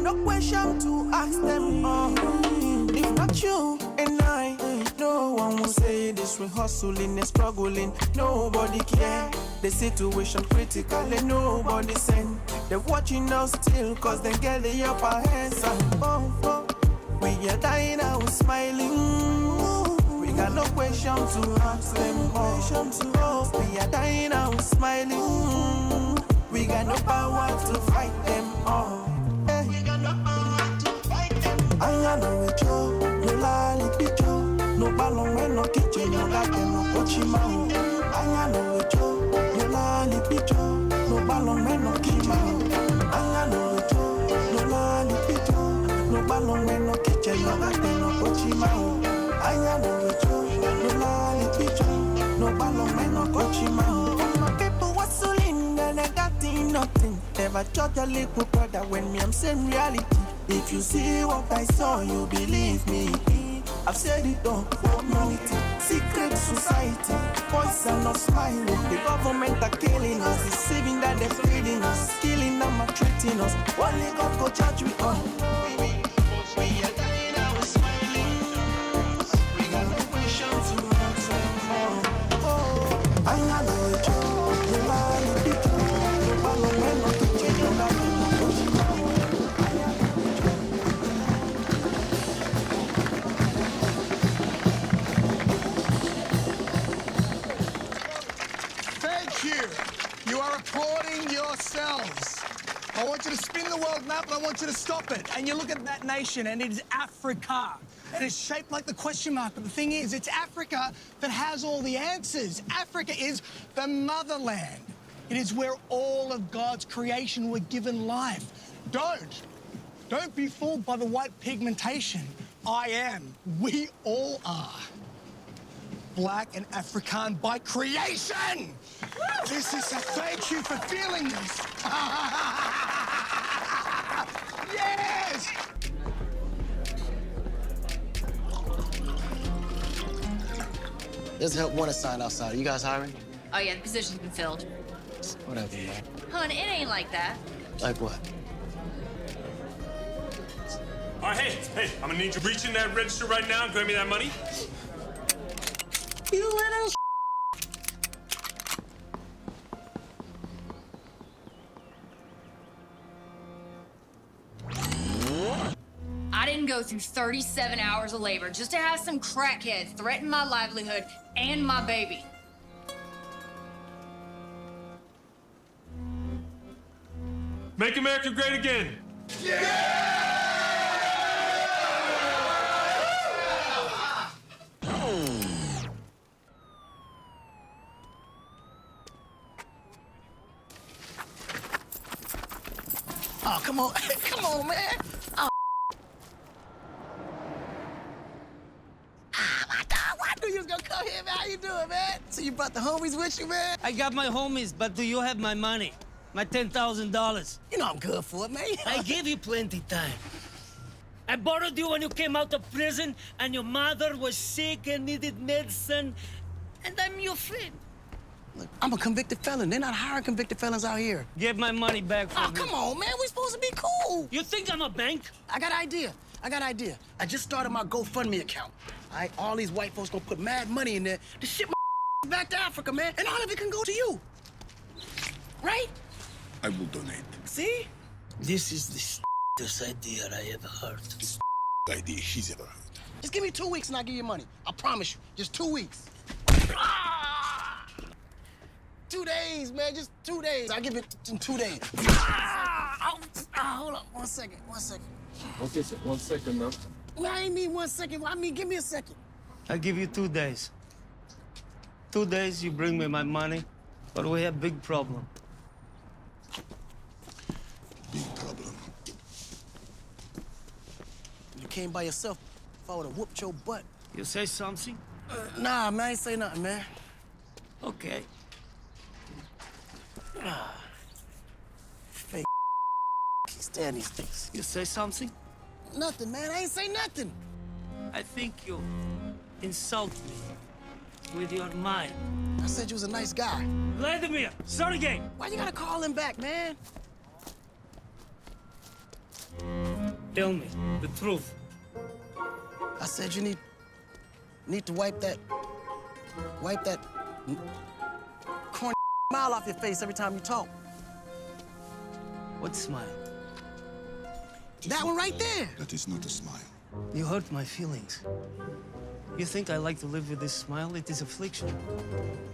got no question to ask them. If not you and I, no one will say this. We're hustling and struggling, nobody care. The situation critical and nobody send. They're watching us still cause they get the upper hands. We are dying out smiling. We got no question to ask them. We are dying out smiling. We got no power to fight them all. We got no power to fight them all. I know it, Joe. No lali picho. No balong when no kitchen. No got them no kochima. I know it, Joe. No lali picho. No balong when no kima. I know it, Joe. No lali picho. No balong when no kitchen. No got them no kochima. I know it, Joe. No lali picho. No balong when no kochima. People hustling and they got nothing. Never judge a little brother when me I'm saying reality. If you see what I saw, you believe me. I've said it all for humanity. Secret society, boys are not smiling. The government are killing us, deceiving that they're feeding us, killing them, maltreating us. Only God go judge we all. We are dying, I was smiling. We got no question to answer for. I know it, you lie, you Thank you. You are applauding yourselves. I want you to spin the world map and I want you to stop it. And you look at that nation and it is Africa. And it's shaped like the question mark. But the thing is, it's Africa that has all the answers. Africa is the motherland. It is where all of God's creation were given life. Don't be fooled by the white pigmentation. I am. We all are. Black and African by creation. This is a thank you for feeling this. Yes! There's a help wanted sign outside. You guys hiring? Oh, yeah, the position's been filled. Whatever, man. Hun, it ain't like that. Like what? All right, hey, I'm gonna need you to reach in that register right now and grab me that money. You little I didn't go through 37 hours of labor just to have some crackheads threaten my livelihood and my baby. Make America great again. Oh, come on. Come on, man. Oh. My God, I knew you was gonna come here, man. How you doing, man? So you brought the homies with you, man? I got my homies, but do you have my money? My $10,000. You know I'm good for it, man. I gave you plenty time. I borrowed you when you came out of prison and your mother was sick and needed medicine. And I'm your friend. Look, I'm a convicted felon. They're not hiring convicted felons out here. Give my money back from me. Oh, come on, man. We're supposed to be cool. You think I'm a bank? I got an idea. I just started my GoFundMe account. All these white folks gonna put mad money in there to ship my back to Africa, man. And all of it can go to you. Right? I will donate. See? This is the stupidest idea I ever heard. The idea he's ever heard. Just give me 2 weeks and I'll give you money. I promise you. Just 2 weeks. 2 days, man. Just 2 days. I'll give it in 2 days. Hold up. 1 second. 1 second. Okay, sir. 1 second now. Well, I ain't mean 1 second. I mean, give me a second. I'll give you 2 days. 2 days, you bring me my money, but we have big problem. Big problem. You came by yourself. If I would've whooped your butt. You say something? Nah, man, I ain't say nothing, man. Okay. Fake. Can't stand these things. You say something? Nothing, man. I ain't say nothing. I think you insult me with your mind. I said you was a nice guy. Vladimir, start again. Why you gotta call him back, man? Tell me the truth. I said you need to wipe that corny smile off your face every time you talk. What smile? That one right there. That is not a smile. You hurt my feelings. You think I like to live with this smile? It is affliction.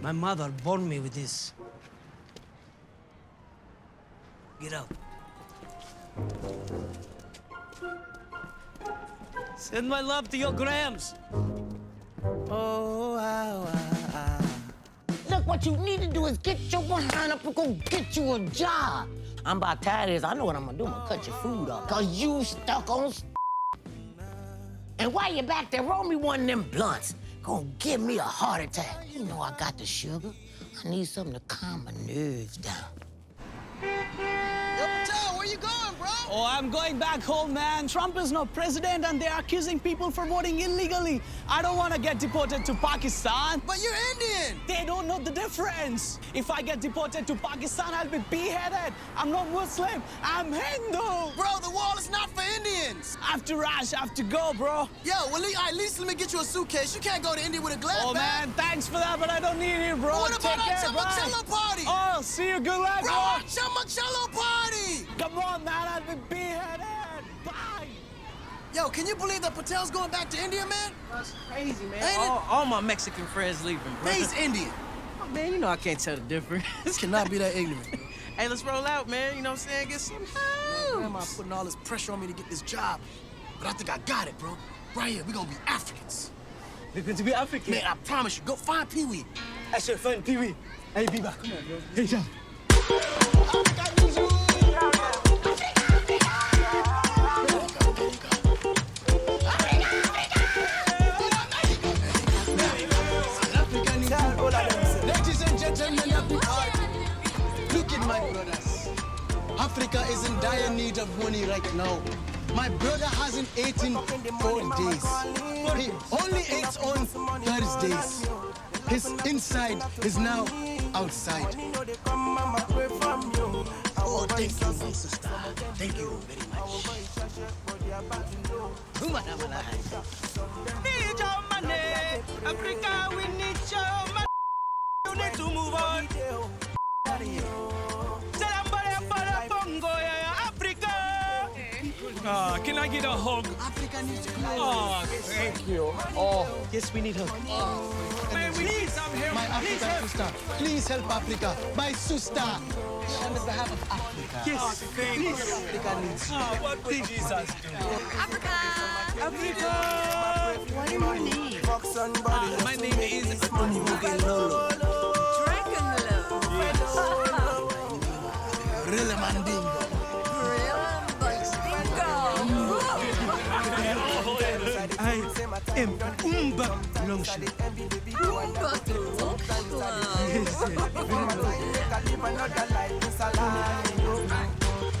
My mother born me with this. Get out. Send my love to your Grams. Oh, Look, what you need to do is get your behind up and go get you a job. I'm about tired of this. I know what I'm gonna do. I'm gonna cut your food off. Cause you stuck on And while you're back there, roll me one of them blunts. Gonna give me a heart attack. You know I got the sugar. I need something to calm my nerves down. Yo, Patel, where you going, bro? Oh, I'm going back home, man. Trump is no president and they're accusing people for voting illegally. I don't want to get deported to Pakistan. But you're Indian. They don't know the difference. If I get deported to Pakistan, I'll be beheaded. I'm not Muslim. I'm Hindu. Bro, the wall is not for Indians. I have to rush. I have to go, bro. Yo, well, at least let me get you a suitcase. You can't go to India with a glad Oh, bag. man, thanks for that, but I don't need it, bro. What about Take care, our bye. Chamacello party? Oh, see you. Good luck, Bro, our Chamacello party! Come on, man. I'll be beheaded. Bye. Yo, can you believe that Patel's going back to India, man? That's crazy, man. Ain't it? All my Mexican friends leaving, bro. He's Indian. Man, you know I can't tell the difference. Cannot be that ignorant. Hey, let's roll out, man. You know what I'm saying? Get some Grandma hoes. putting all this pressure on me to get this job. But I think I got it, bro. Right here, we're gonna be Africans. We're going to be African. Man, I promise you, go find Pee-wee. I should find Pee-wee. Hey, be back. Come on, bro. Hey, John. Ladies and gentlemen of the art, look at my brothers. Africa is in dire need of money right now. My brother hasn't eaten 4 days. He only eats on Thursdays. His inside is now outside. Oh, thank you, my sister. Thank you very much. Need your money. Africa, we need your money. You need to move on. Africa. Can I get a hug? Africa needs to Oh, thank you. Oh, yes, we need hug. Man, we need some help. My African sister, please help Africa. My sister, on the behalf of Africa. Yes, please. Africa needs you. What would Jesus do? Africa! Africa. What are your names? My name is Lolo. Dragon Rilla Mandingo. I am Umba Longshin.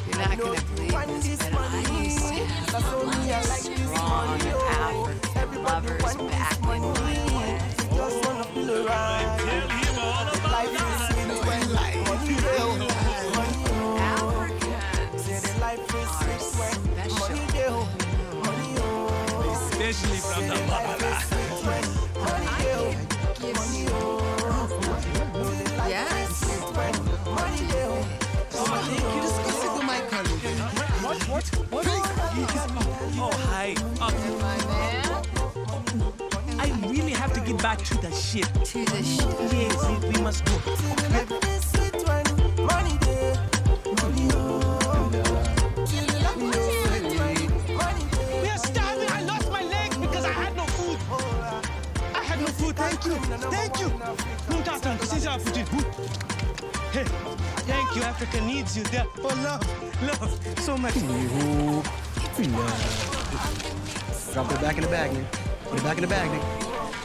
You're not gonna believe this, but I used to have strong African lovers back in my West. Especially from the motherland. Yes. Oh, hi. I really have to get back to the ship. To the ship. Yes, we must go. We are starving. I lost my legs because I had no food. I had no food. Thank you. Thank you. Hey, thank you. Africa needs you there. Oh, love. Love. So much. Drop it back in the bag, man. Put it back in the bag, nigga.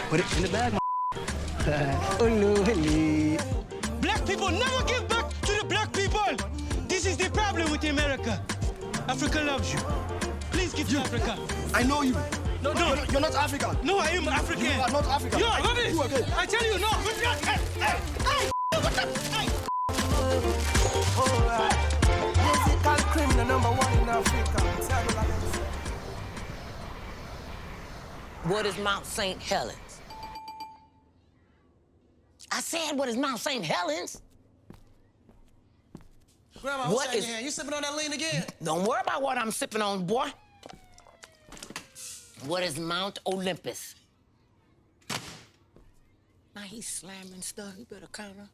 Put it in the bag, man. Black people never give back to the black people. This is the problem with America. Africa loves you. Please give to Africa. I know you. No. You're not African. No, I am African. You are not African. You are rubbish. You are good. I tell you, no. Hey, what the? Hey. Physical criminal #1 in Africa. What is Mount St. Helens? I said, what is Mount St. Helens? Grandma, what's that in your hand? You sipping on that lean again? Don't worry about what I'm sipping on, boy. What is Mount Olympus? Now he's slamming stuff. You better count up.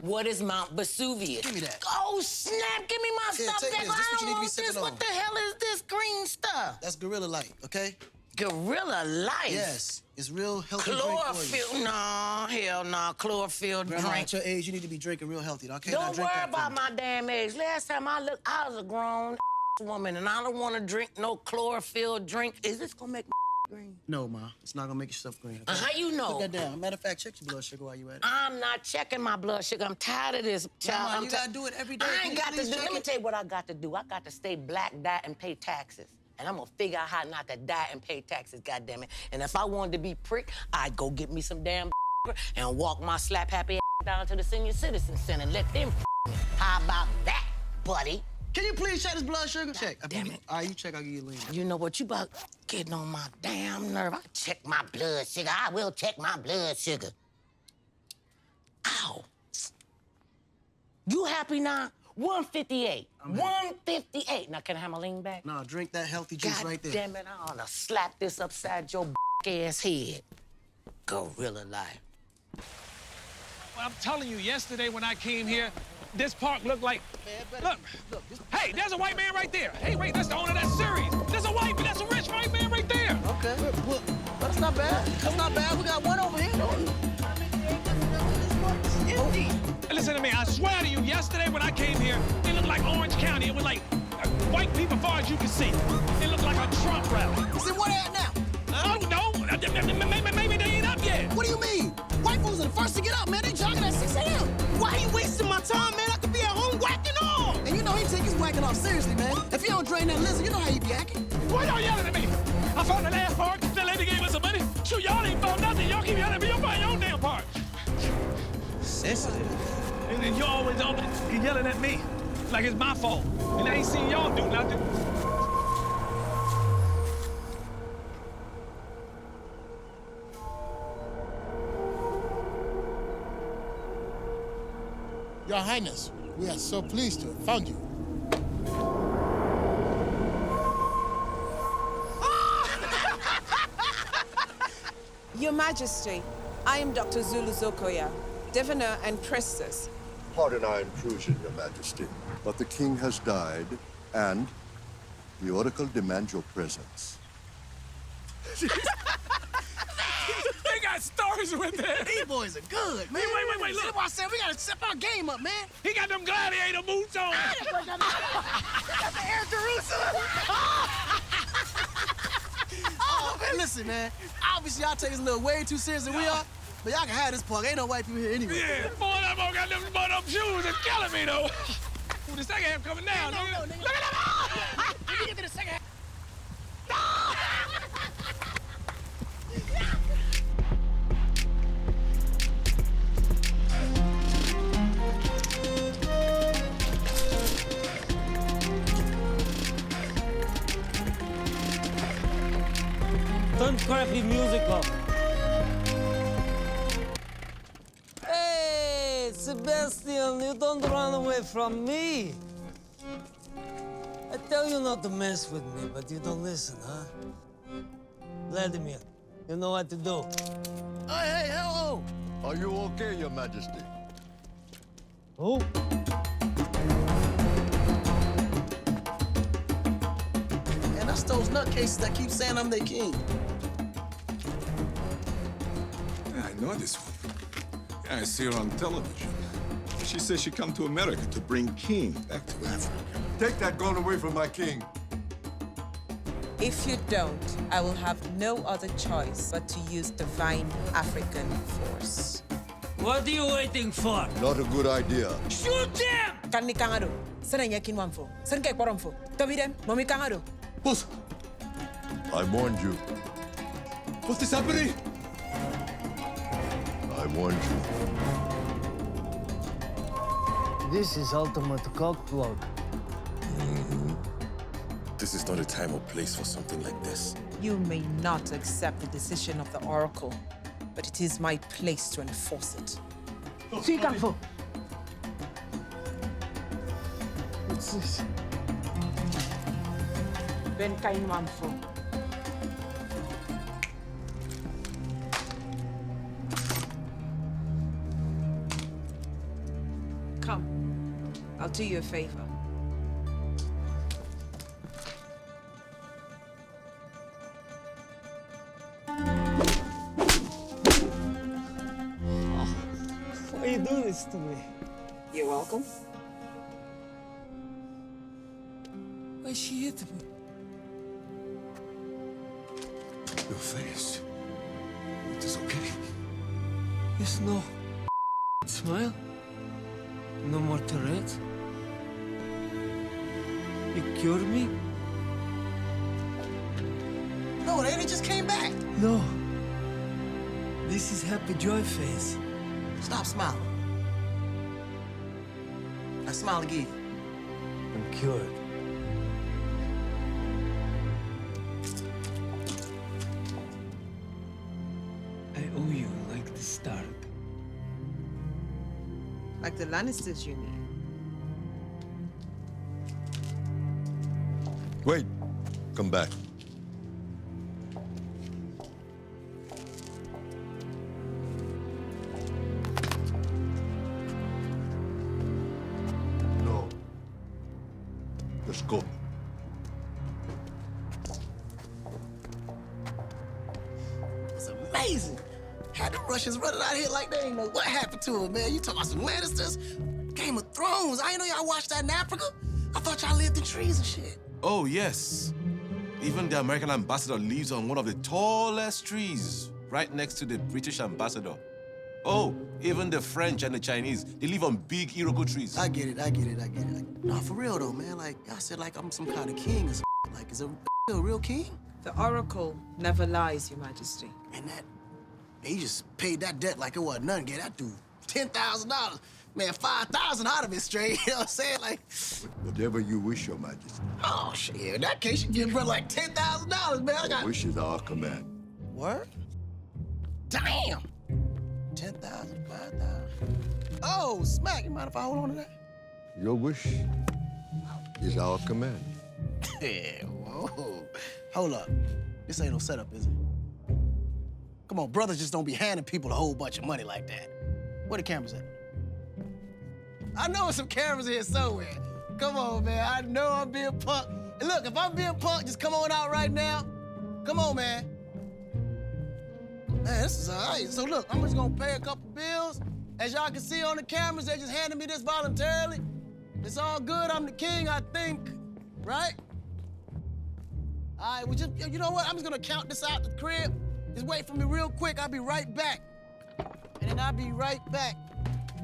What is Mount Vesuvius? Give me that. Oh, snap. Give me my stuff take back. this. This I what you need don't to be want sipping this. on. What the hell is this green stuff? That's Gorilla Light, okay? Gorilla Life? Yes. It's real healthy drink for you. Chlorophyll? No, hell no. Chlorophyll Grandma, drink. at your age, you need to be drinking real healthy, okay? Don't Now drink worry that about for me. my damn age. Last time I looked, I was a grown woman, and I don't want to drink no chlorophyll drink. Is this gonna make my green? No, Ma. It's not gonna make yourself green. Okay? How you know? Put that down. Matter of fact, check your blood sugar while you at it. I'm not checking my blood sugar. I'm tired of this, child. Grandma, you gotta do it every day. I Can ain't you got to please do. check Let me it? tell you what I got to do. I got to stay black, die, and pay taxes. And I'm gonna figure out how not to die and pay taxes, goddammit. And if I wanted to be prick, I'd go get me some damn and walk my slap happy ass down to the senior citizen center and let them me. How about that, buddy? Can you please check this blood sugar? Check. damn it. All right, you check, I'll give you a lean. You know what? You about getting on my damn nerve. I check my blood sugar. I will check my blood sugar. Ow. You happy now? 158. 158. Now, can I have my lean back? No, drink that healthy juice God right there. damn it, I ought to slap this upside your ass head. Gorilla Life. Well, I'm telling you, yesterday when I came here, this park looked like... Look, hey, there's a white man right there. Hey, wait, that's the owner of that series. There's a rich white man right there. Okay. Well, that's not bad. That's not bad. We got one over here. Listen to me, I swear to you, yesterday when I came here, it looked like Orange County. It was like white people as far as you can see. It looked like a Trump rally. See, where they at now? I don't know. Maybe they ain't up yet. What do you mean? White folks are the first to get up, man. They jogging at 6 a.m. Why are you wasting my time, man? I could be at home whacking off. And you know he take his whacking off seriously, man. If you don't drain that lizard, you know how you be acting. Why y'all yelling at me? I found the last park. The lady gave us some money. Shoot, y'all ain't found nothing. Y'all keep yelling at me. Y'all find your own damn park. Sensitive. And then you always yelling at me like it's my fault. And I ain't seen y'all do nothing. Your Highness, we are so pleased to have found you. Your Majesty, I am Dr. Zulu Zokoya, Diviner and Priestess. Pardon our intrusion, Your Majesty, but the king has died, and the Oracle demands your presence. They got stars with that. These boys are good, man. Wait, look. That's why I said we gotta step our game up, man. He got them gladiator boots on. That's the Air Jerusalem. Oh, man, listen, man. Obviously, y'all take this a little way too serious than we are, but y'all can have this park. Ain't no white people here anyway. Yeah, boy, that boy got them shoes. It's killing me, though. Ooh, the second half coming down. No, nigga. nigga. Look at them. Let me get to the second half. Turn crappy music up. Hey, Sebastian, you don't run away from me. I tell you not to mess with me, but you don't listen, huh? Vladimir, you know what to do. Hey, hello! Are you okay, Your Majesty? Who? And that's those nutcases that keep saying I'm their king. I know this one. I see her on television. She says she come to America to bring King back to Africa. Take that gun away from my king. If you don't, I will have no other choice but to use divine African force. What are you waiting for? Not a good idea. Shoot them! Kan ni kangado? Sana yakin wamfo. Sana kay poromfo. Tabi dem, mami kangado. Boss, I warned you. What is happening? I warned you. This is ultimate cockblock. The This is not a time or place for something like this. You may not accept the decision of the Oracle, but it is my place to enforce it. Sikanfo. What's this? Ben Kainmanfo. Come, I'll do you a favor. Why you do this to me? You're welcome. Why she hit me? Your face. It is okay. Yes, no. Smile. No more Tourette. You cured me? No, it ain't. It just came back. No. This is happy joy face. Stop smiling. Now smile again. I'm cured. I owe you like the Stark. Like the Lannisters, you mean? Wait. Come back. No. Let's go. It's amazing. Had the Russians running out here like they ain't know what happened to them, man. You talking about some Lannisters? Game of Thrones. I ain't know y'all watched that in Africa. I thought y'all lived in trees and shit. Oh, yes. Even the American ambassador lives on one of the tallest trees, right next to the British ambassador. Oh, even the French and the Chinese, they live on big Iroko trees. I get it. No, for real though, man. Like, I said like I'm some kind of king or something. Like, is a real king? The Oracle never lies, Your Majesty. And that, they just paid that debt like it wasn't nothing. Get that dude $10,000. Man, 5,000 out of it straight. You know what I'm saying? Like, Whatever you wish, Your Majesty. oh shit. In that case, you give her like $10,000, man. I got. Wish is our command. What? Damn. 10,000, 5,000. Oh, smack. You mind if I hold on to that? Your wish is our command. Yeah, whoa. Hold up. This ain't no setup, is it? Come on, brothers just don't be handing people a whole bunch of money like that. Where the cameras at? I know there's some cameras here somewhere. Come on, man. I know I'm being punked. And look, if I'm being punked, just come on out right now. Come on, man. Man, this is all right. So look, I'm just gonna pay a couple bills. As y'all can see on the cameras, they just handed me this voluntarily. It's all good. I'm the king, I think. Right? All right, well, just, you know what? I'm just gonna count this out the crib. Just wait for me real quick. I'll be right back. And then I'll be right back.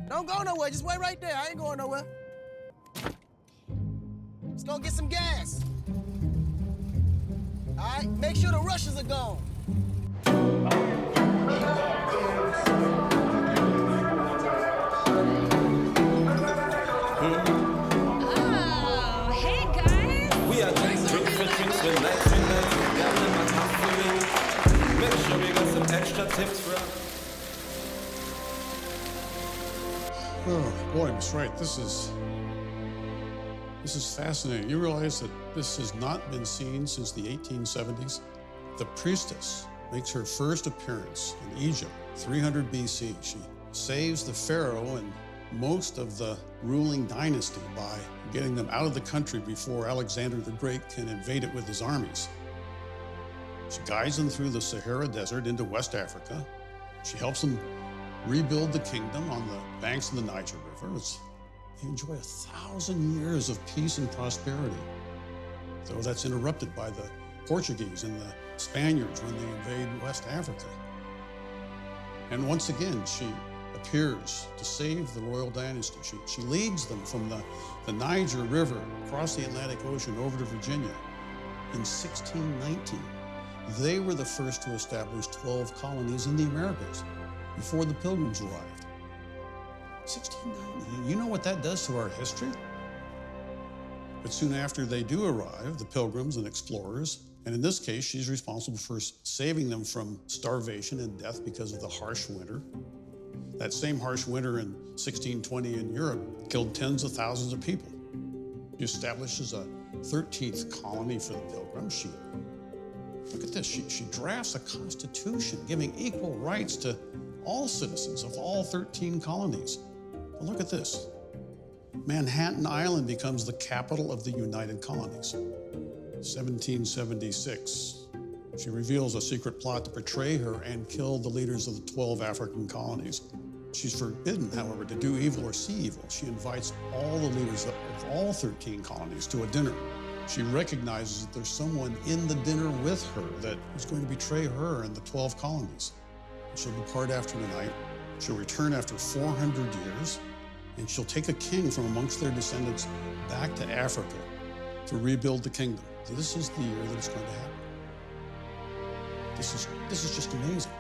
Don't go nowhere. Just wait right there. I ain't going nowhere. Let's go get some gas. All right, make sure the Russians are gone. Oh, hey guys. We are drinks for drinks with nights and nights. Gambling my top feeling. Make sure we got some extra tips for us. Oh, boy, Miss Wright, this is fascinating. You realize that this has not been seen since the 1870s? The priestess makes her first appearance in Egypt, 300 BC. She saves the pharaoh and most of the ruling dynasty by getting them out of the country before Alexander the Great can invade it with his armies. She guides them through the Sahara Desert into West Africa. She helps them rebuild the kingdom on the banks of the Niger River. They enjoy 1,000 years of peace and prosperity, though that's interrupted by the Portuguese and the Spaniards when they invade West Africa. And once again, she appears to save the royal dynasty. She leads them from the Niger River across the Atlantic Ocean over to Virginia. In 1619, they were the first to establish 12 colonies in the Americas before the Pilgrims arrived. 1690, you know what that does to our history? But soon after they do arrive, the Pilgrims and explorers, and in this case, she's responsible for saving them from starvation and death because of the harsh winter. That same harsh winter in 1620 in Europe killed tens of thousands of people. She establishes a 13th colony for the Pilgrims. Look at this, she drafts a constitution giving equal rights to all citizens of all 13 colonies. But look at this. Manhattan Island becomes the capital of the United Colonies. 1776, she reveals a secret plot to betray her and kill the leaders of the 12 African colonies. She's forbidden, however, to do evil or see evil. She invites all the leaders of all 13 colonies to a dinner. She recognizes that there's someone in the dinner with her that is going to betray her and the 12 colonies. She'll depart after the night. She'll return after 400 years, and she'll take a king from amongst their descendants back to Africa to rebuild the kingdom. This is the year that it's going to happen. This is just amazing.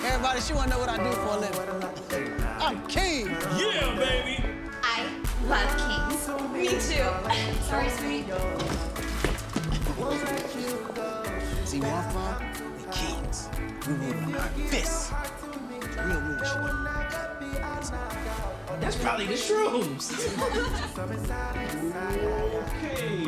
Everybody, she wanna know what I do for a living. I'm king. Yeah, baby. I love kings. Me too. Sorry, sweetie. See where I'm from? The kings. We rule with our fists. Real rule. That's probably the shrooms. Okay.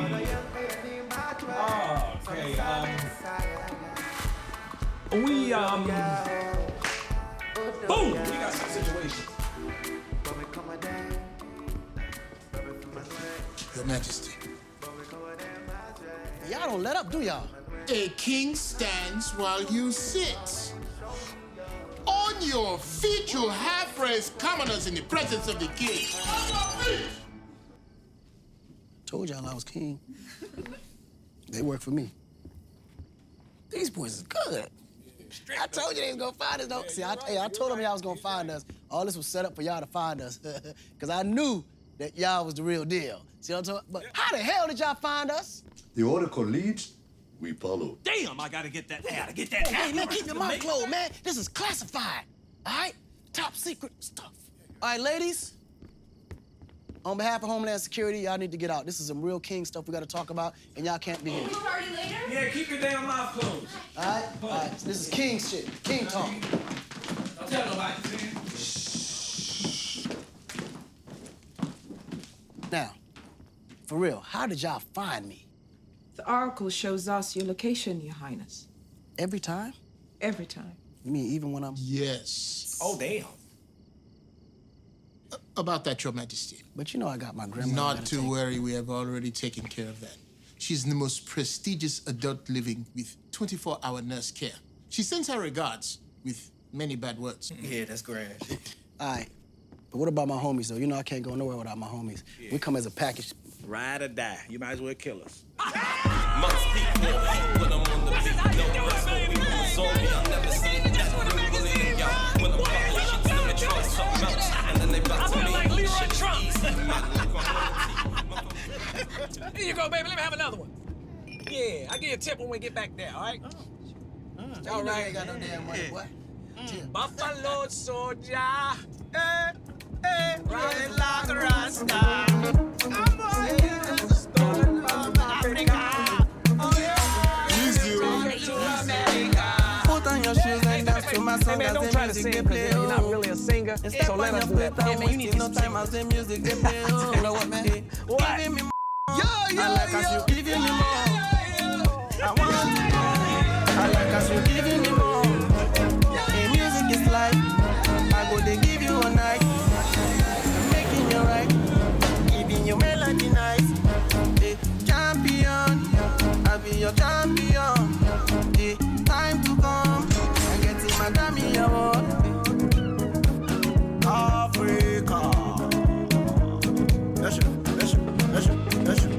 Boom! We got some situations. Your Majesty. Y'all don't let up, do y'all? A king stands while you sit. On your feet, you'll have raised commoners in the presence of the king. On your feet! Told y'all I was king. They work for me. These boys is good. I told you they was gonna find us, though. See, I told them y'all was gonna find us. All this was set up for y'all to find us. Because I knew that y'all was the real deal. See what I'm talking about? But how the hell did y'all find us? The Oracle leads, we follow. Damn, I gotta get that. Hey, man, keep your mouth closed, man. This is classified, all right? Top secret stuff. All right, ladies, on behalf of Homeland Security, y'all need to get out. This is some real king stuff we gotta talk about, and y'all can't be here. We'll party later? Yeah, keep your damn mouth closed. All right? This is king shit, king talk. Don't tell nobody, man. Now, for real, how did y'all find me? The Oracle shows us your location, Your Highness. Every time? Every time. You mean even when I'm... Yes. Oh, damn. About that, Your Majesty. But you know I got my grandma. Not to worry, we have already taken care of that. She's the most prestigious adult living with 24-hour nurse care. She sends her regards with many bad words. Yeah, that's grand. All right. But what about my homies, though? You know I can't go nowhere without my homies. Yeah. We come as a package. Ride or die. You might as well kill us. Here you go, baby. Let me have another one. Yeah, I'll give you a tip when we get back there, all right? All right. Ain't got no damn money, boy. Buffalo soldier. Riding like a Rasta. I'm born stolen from Africa. Oh, yeah. Easy. To America. Put on your shoes and dance to my song as the music they play. You're not really a singer, so let us do that. Yeah, man, you need no time as the music they play. You know what, man? What? Giving me more. I like as you giving me more. I want more. I like as you giving me more. Hey, music is life. I go they give you a night. Making you right. Giving you melody nice. Hey, champion. I'll be your champion. Hey, time to come. I get in my Grammy award. Africa. That's it. That's it. That's it. That's it.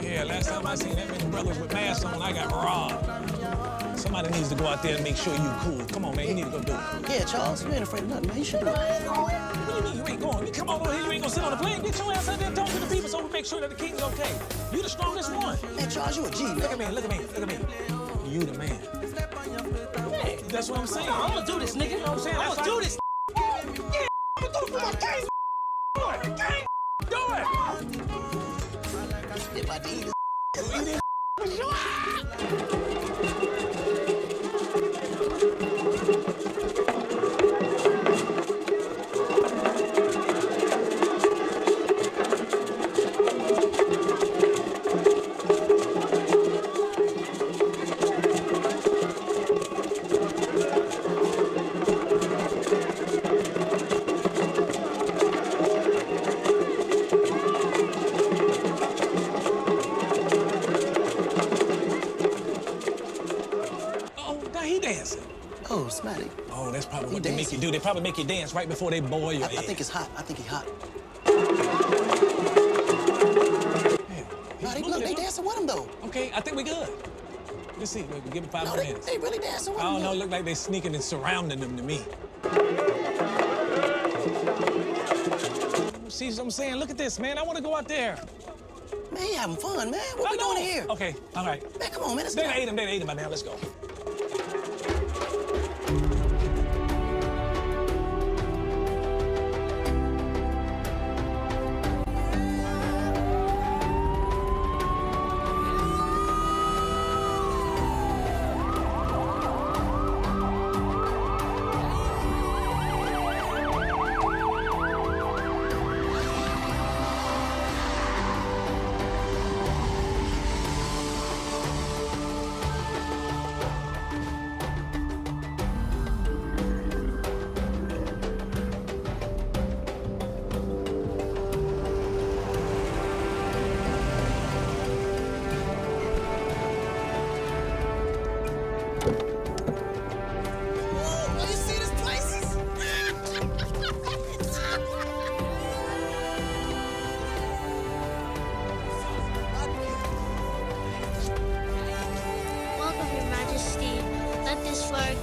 Yeah, last time I seen that many brothers with masks on, I got robbed. Somebody needs to go out there and make sure you cool. Come on, man, you need to go do it. Yeah, Charles, you ain't afraid of nothing, man. You should do it. What do you mean you ain't going? You come on over here, you ain't gonna sit on the plane. Get your ass out there and talk to the people so we make sure that the king's okay. You the strongest one. Hey, Charles, you a G, man. Look at me, look at me, look at me. You the man. Hey, that's what I'm saying. I'm gonna do this, nigga. You know what I'm saying? I'm gonna do this. Yeah, I'm gonna do it for my gang. Do it, gang. Do it. If I did it. Oh, Smatty. Oh, that's probably what they make you do. They probably make you dance right before they boil your I think it's hot. I think he's hot. No, they dancing with him, though. Okay, I think we good. Let's see. Wait, give it 5 No, minutes. they really dancing with him. I don't know. Look like they sneaking and surrounding them to me. See what I'm saying? Look at this, man. I want to go out there. Man, you having fun, man. What we doing here? Okay, all right. Man, come on, man. They ate him by now. Let's go.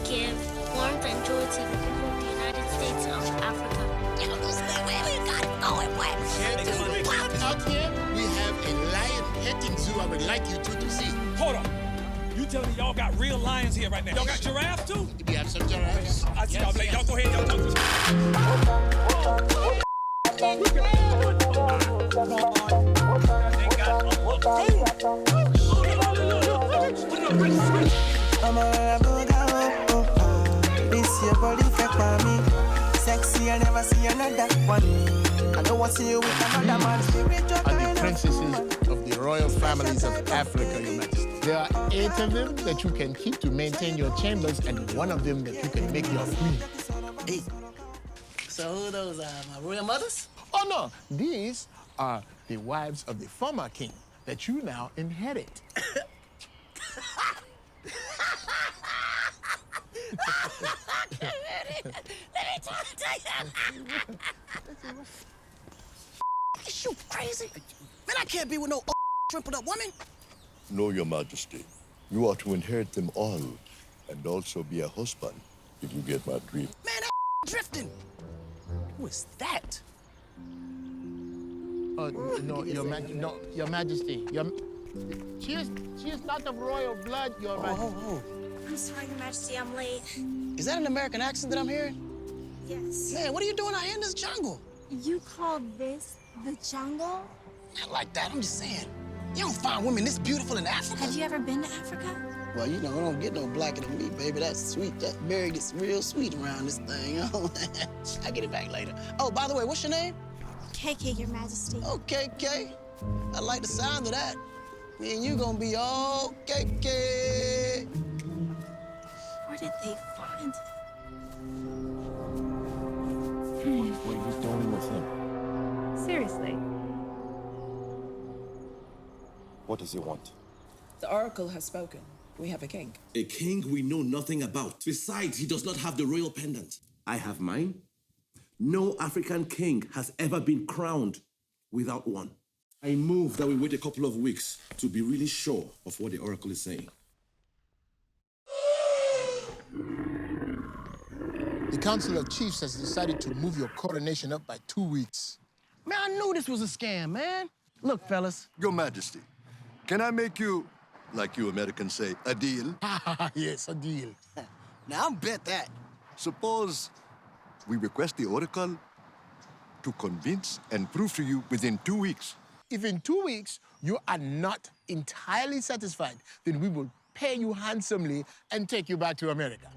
give warmth and joy to the people of the United States of Africa. Out here, we have a lion petting zoo I would like you to see. Hold on. You telling me y'all got real lions here right now? Y'all got giraffes too? We have some giraffes. I see y'all. Y'all go ahead. Y'all talk I'm a rebel girl. This your body fake for me. Sexy, I never see another one. I don't want to see you with another man. Are the princesses of the royal families of Africa, Your Majesty. There are 8 of them that you can keep to maintain your chambers, and 1 of them that you can make your queen. 8. So who are those, my royal mothers? Oh, no. These are the wives of the former king that you now inherit. Is you crazy? Man, I can't be with no shrimpled up woman. No, Your Majesty. You are to inherit them all, and also be a husband, if you get my drift. Man, that drifting. Who is that? No, Your Majesty. She is not of royal blood, Your Majesty. I'm sorry, Your Majesty, I'm late. Is that an American accent that I'm hearing? Yes. Man, what are you doing out here in this jungle? You call this the jungle? Not like that, I'm just saying. You don't find women this beautiful in Africa. Have you ever been to Africa? Well, you know, we don't get no blacker than me, baby. That's sweet. That berry gets real sweet around this thing, you know? I'll get it back later. Oh, by the way, what's your name? KK, Your Majesty. Oh, KK. I like the sound of that. Me and you gonna be all KK. Where did they find What are you doing with him? Seriously. What does he want? The oracle has spoken. We have a king. A king we know nothing about. Besides, he does not have the royal pendant. I have mine. No African king has ever been crowned without one. I move that we wait a couple of weeks to be really sure of what the oracle is saying. The Council of Chiefs has decided to move your coronation up by 2 weeks. Man, I knew this was a scam, man. Look, fellas. Your Majesty, can I make you, like you Americans say, a deal? Yes, a deal. Now, I'll bet that. Suppose we request the Oracle to convince and prove to you within 2 weeks. If in 2 weeks you are not entirely satisfied, then we will pay you handsomely and take you back to America.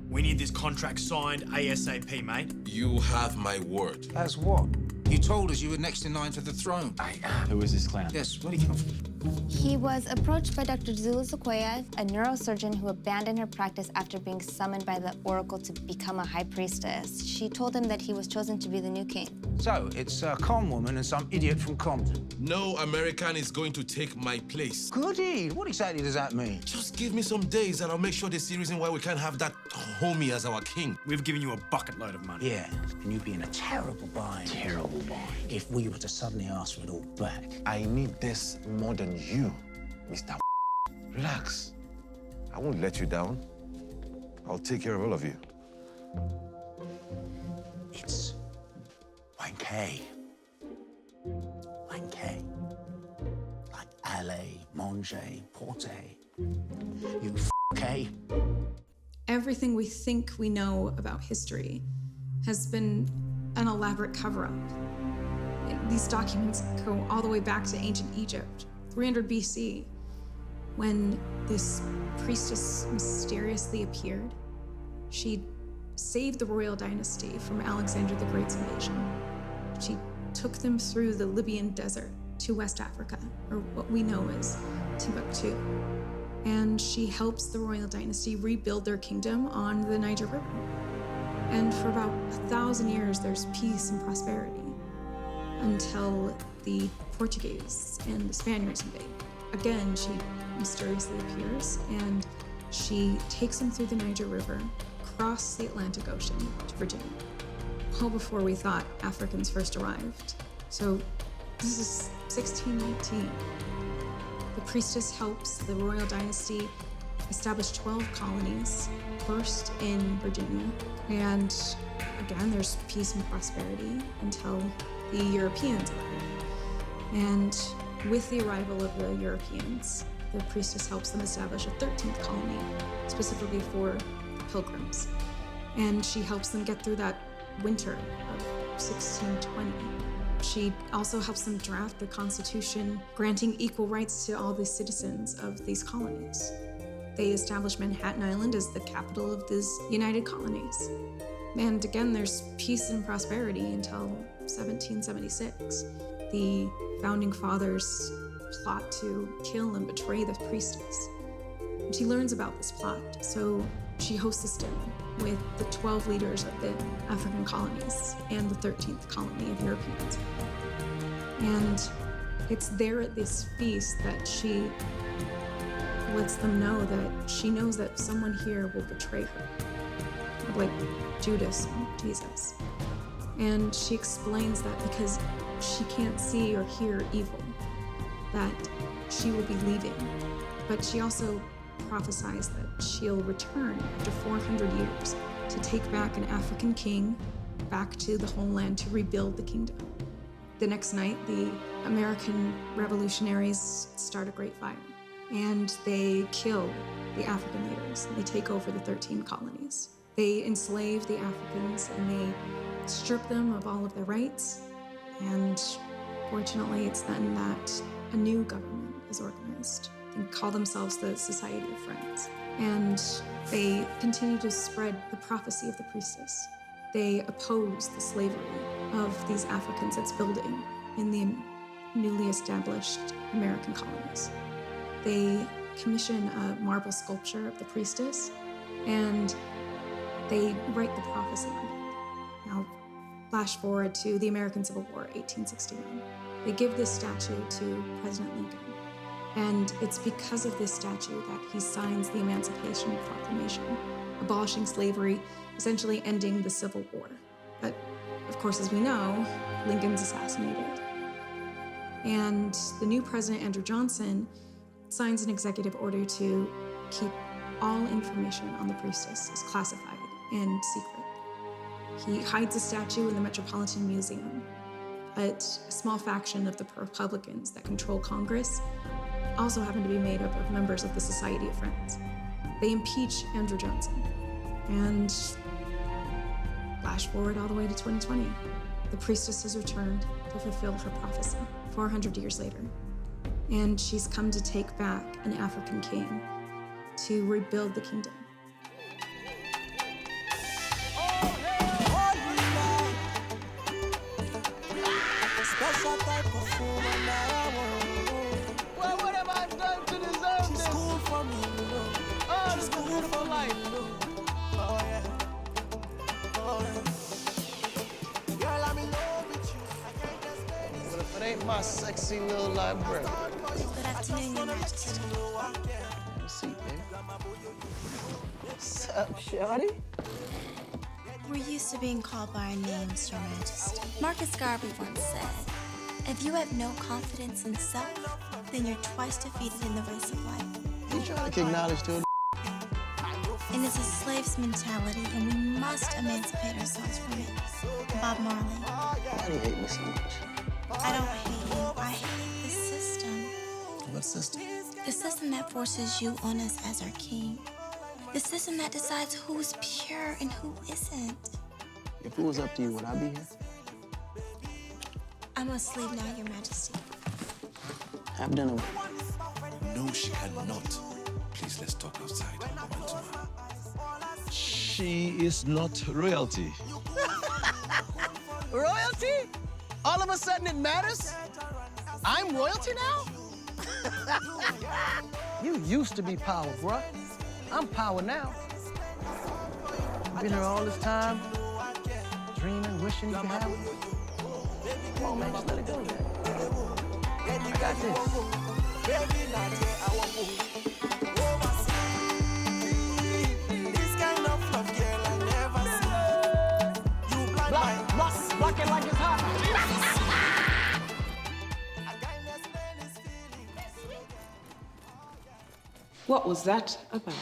We need this contract signed ASAP, mate. You have my word. As what? You told us you were next in line for the throne. I am. Who is this clown? Yes, where do you come from? He was approached by Dr. Zulu Sequoia, a neurosurgeon who abandoned her practice after being summoned by the Oracle to become a high priestess. She told him that he was chosen to be the new king. So, it's a con woman and some idiot from Compton. No American is going to take my place. Goody! What exactly does that mean? Just give me some days and I'll make sure they see reason why we can't have that homie as our king. We've given you a bucket load of money. Yeah, and you'd be in a terrible bind. Terrible bind. If we were to suddenly ask for it all back. I need this more than you, Mr. Relax. I won't let you down. I'll take care of all of you. It's 1K. 1K. Like aller, manger, porter. You K. Everything we think we know about history has been an elaborate cover-up. These documents go all the way back to ancient Egypt, 300 BC, when this priestess mysteriously appeared. She saved the royal dynasty from Alexander the Great's invasion. She took them through the Libyan desert to West Africa, or what we know as Timbuktu. And she helps the royal dynasty rebuild their kingdom on the Niger River. And for about 1,000 years, there's peace and prosperity until the Portuguese and the Spaniards invade. Again, she mysteriously appears and she takes them through the Niger River, across the Atlantic Ocean to Virginia, well before we thought Africans first arrived. So this is 1619. The priestess helps the royal dynasty establish 12 colonies, first in Virginia. And again, there's peace and prosperity until the Europeans arrive. And with the arrival of the Europeans, the priestess helps them establish a 13th colony, specifically for pilgrims. And she helps them get through that winter of 1620. She also helps them draft the Constitution, granting equal rights to all the citizens of these colonies. They establish Manhattan Island as the capital of these United Colonies. And again, there's peace and prosperity until 1776. The founding fathers plot to kill and betray the priestess. And she learns about this plot, so she hosts this dinner with the 12 leaders of the African colonies and the 13th colony of Europeans. And it's there at this feast that she lets them know that she knows that someone here will betray her, like Judas and Jesus. And she explains that because she can't see or hear evil, that she will be leaving. But she also prophesies that she'll return after 400 years to take back an African king back to the homeland to rebuild the kingdom. The next night, the American revolutionaries start a great fire, and they kill the African leaders. They take over the 13 colonies. They enslave the Africans, and they strip them of all of their rights. And fortunately, it's then that a new government is organized. They call themselves the Society of Friends. And they continue to spread the prophecy of the priestess. They oppose the slavery of these Africans that's building in the newly established American colonies. They commission a marble sculpture of the priestess, and they write the prophecy on it. Now, flash forward to the American Civil War, 1861. They give this statue to President Lincoln. And it's because of this statue that he signs the Emancipation Proclamation, abolishing slavery, essentially ending the Civil War. But, of course, as we know, Lincoln's assassinated. And the new president, Andrew Johnson, signs an executive order to keep all information on the priestess as classified and secret. He hides a statue in the Metropolitan Museum, but a small faction of the Republicans that control Congress also happen to be made up of members of the Society of Friends. They impeach Andrew Johnson, and flash forward all the way to 2020. The priestess has returned to fulfill her prophecy 400 years later, and she's come to take back an African king to rebuild the kingdom. Special type of woman I want. Well, what have I done to deserve this? She's cool for me, you know. Oh, she's cool for life, you know. Oh, yeah. Oh, yeah. Girl, I'm in love with you. I can't just play this. But if it ain't my sexy little librarian. Good afternoon, Your Majesty. Have a seat, baby. What's up, shorty? We're used to being called by our names, Your Majesty. Marcus Garvey once said, if you have no confidence in self, then you're twice defeated in the race of life. You trying to acknowledge to it? And it's a slave's mentality, and we must emancipate ourselves from it. Bob Marley. Why do you hate me so much? I don't hate you. I hate the system. What system? The system that forces you on us as our king. The system that decides who's pure and who isn't. If it was up to you, would I be here? I must leave now, Your Majesty. Have dinner with me. No, she cannot. Please, let's talk outside. She is not royalty. Royalty? All of a sudden it matters? I'm royalty now? You used to be power, bruh. I'm power now. I've been here all this time, dreaming, wishing you could have it. Come on, man, just let it go, man. I got this. This kind of love, girl, I never see. You blind my block it like it's hot. What was that about?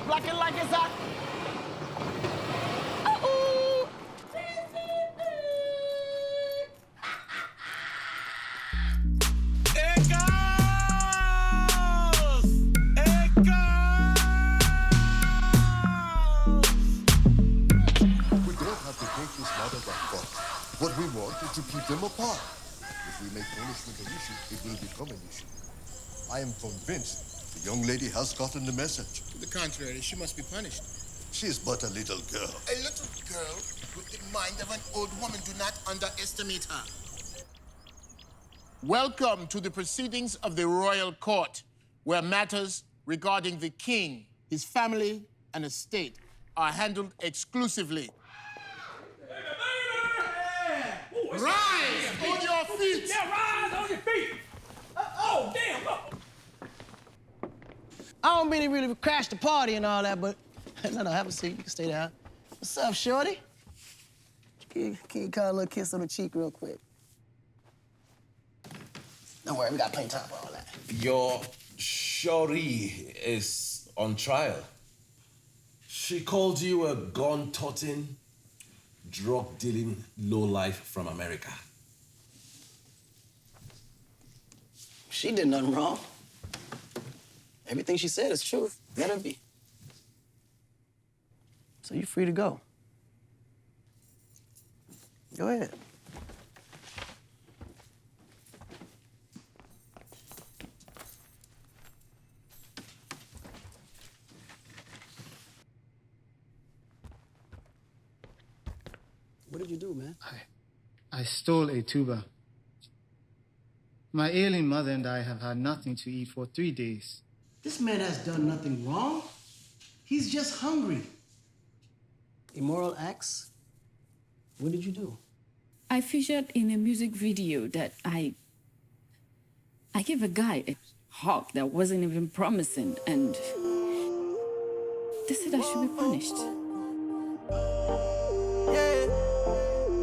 Block it like it's hot. What we want is to keep them apart. If we make punishment an issue, it will become an issue. I am convinced the young lady has gotten the message. To the contrary, she must be punished. She is but a little girl. A little girl with the mind of an old woman. Do not underestimate her. Welcome to the proceedings of the royal court, where matters regarding the king, his family, and estate are handled exclusively. Rise on your feet! Yeah, rise on your feet! Oh, damn, look! I don't mean to really crash the party and all that, but no, have a seat. You can stay down. What's up, shorty? Can you call a little kiss on the cheek real quick? Don't worry, we got plenty of time for all that. Your shorty is on trial. She called you a gun-toting, drug-dealing lowlife from America. She did nothing wrong. Everything she said is true. Let her be. So you're free to go. Go ahead. What did you do, man? I stole a tuba. My ailing mother and I have had nothing to eat for 3 days. This man has done nothing wrong. He's just hungry. Immoral acts? What did you do? I featured in a music video that I I gave a guy a hug that wasn't even promising, and they said I should be punished. Yeah,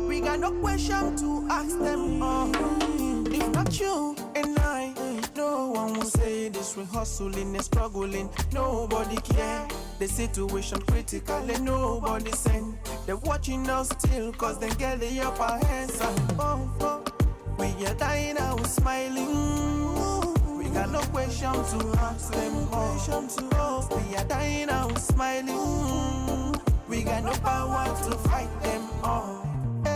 we got no question to ask them. If not you and I, no one will say this. We're hustling and struggling, nobody care. The situation critical and nobody send. They're watching us still cause they get the upper hands. We are dying out smiling. We got no question to ask them. We are dying out smiling. We got no power to fight them all.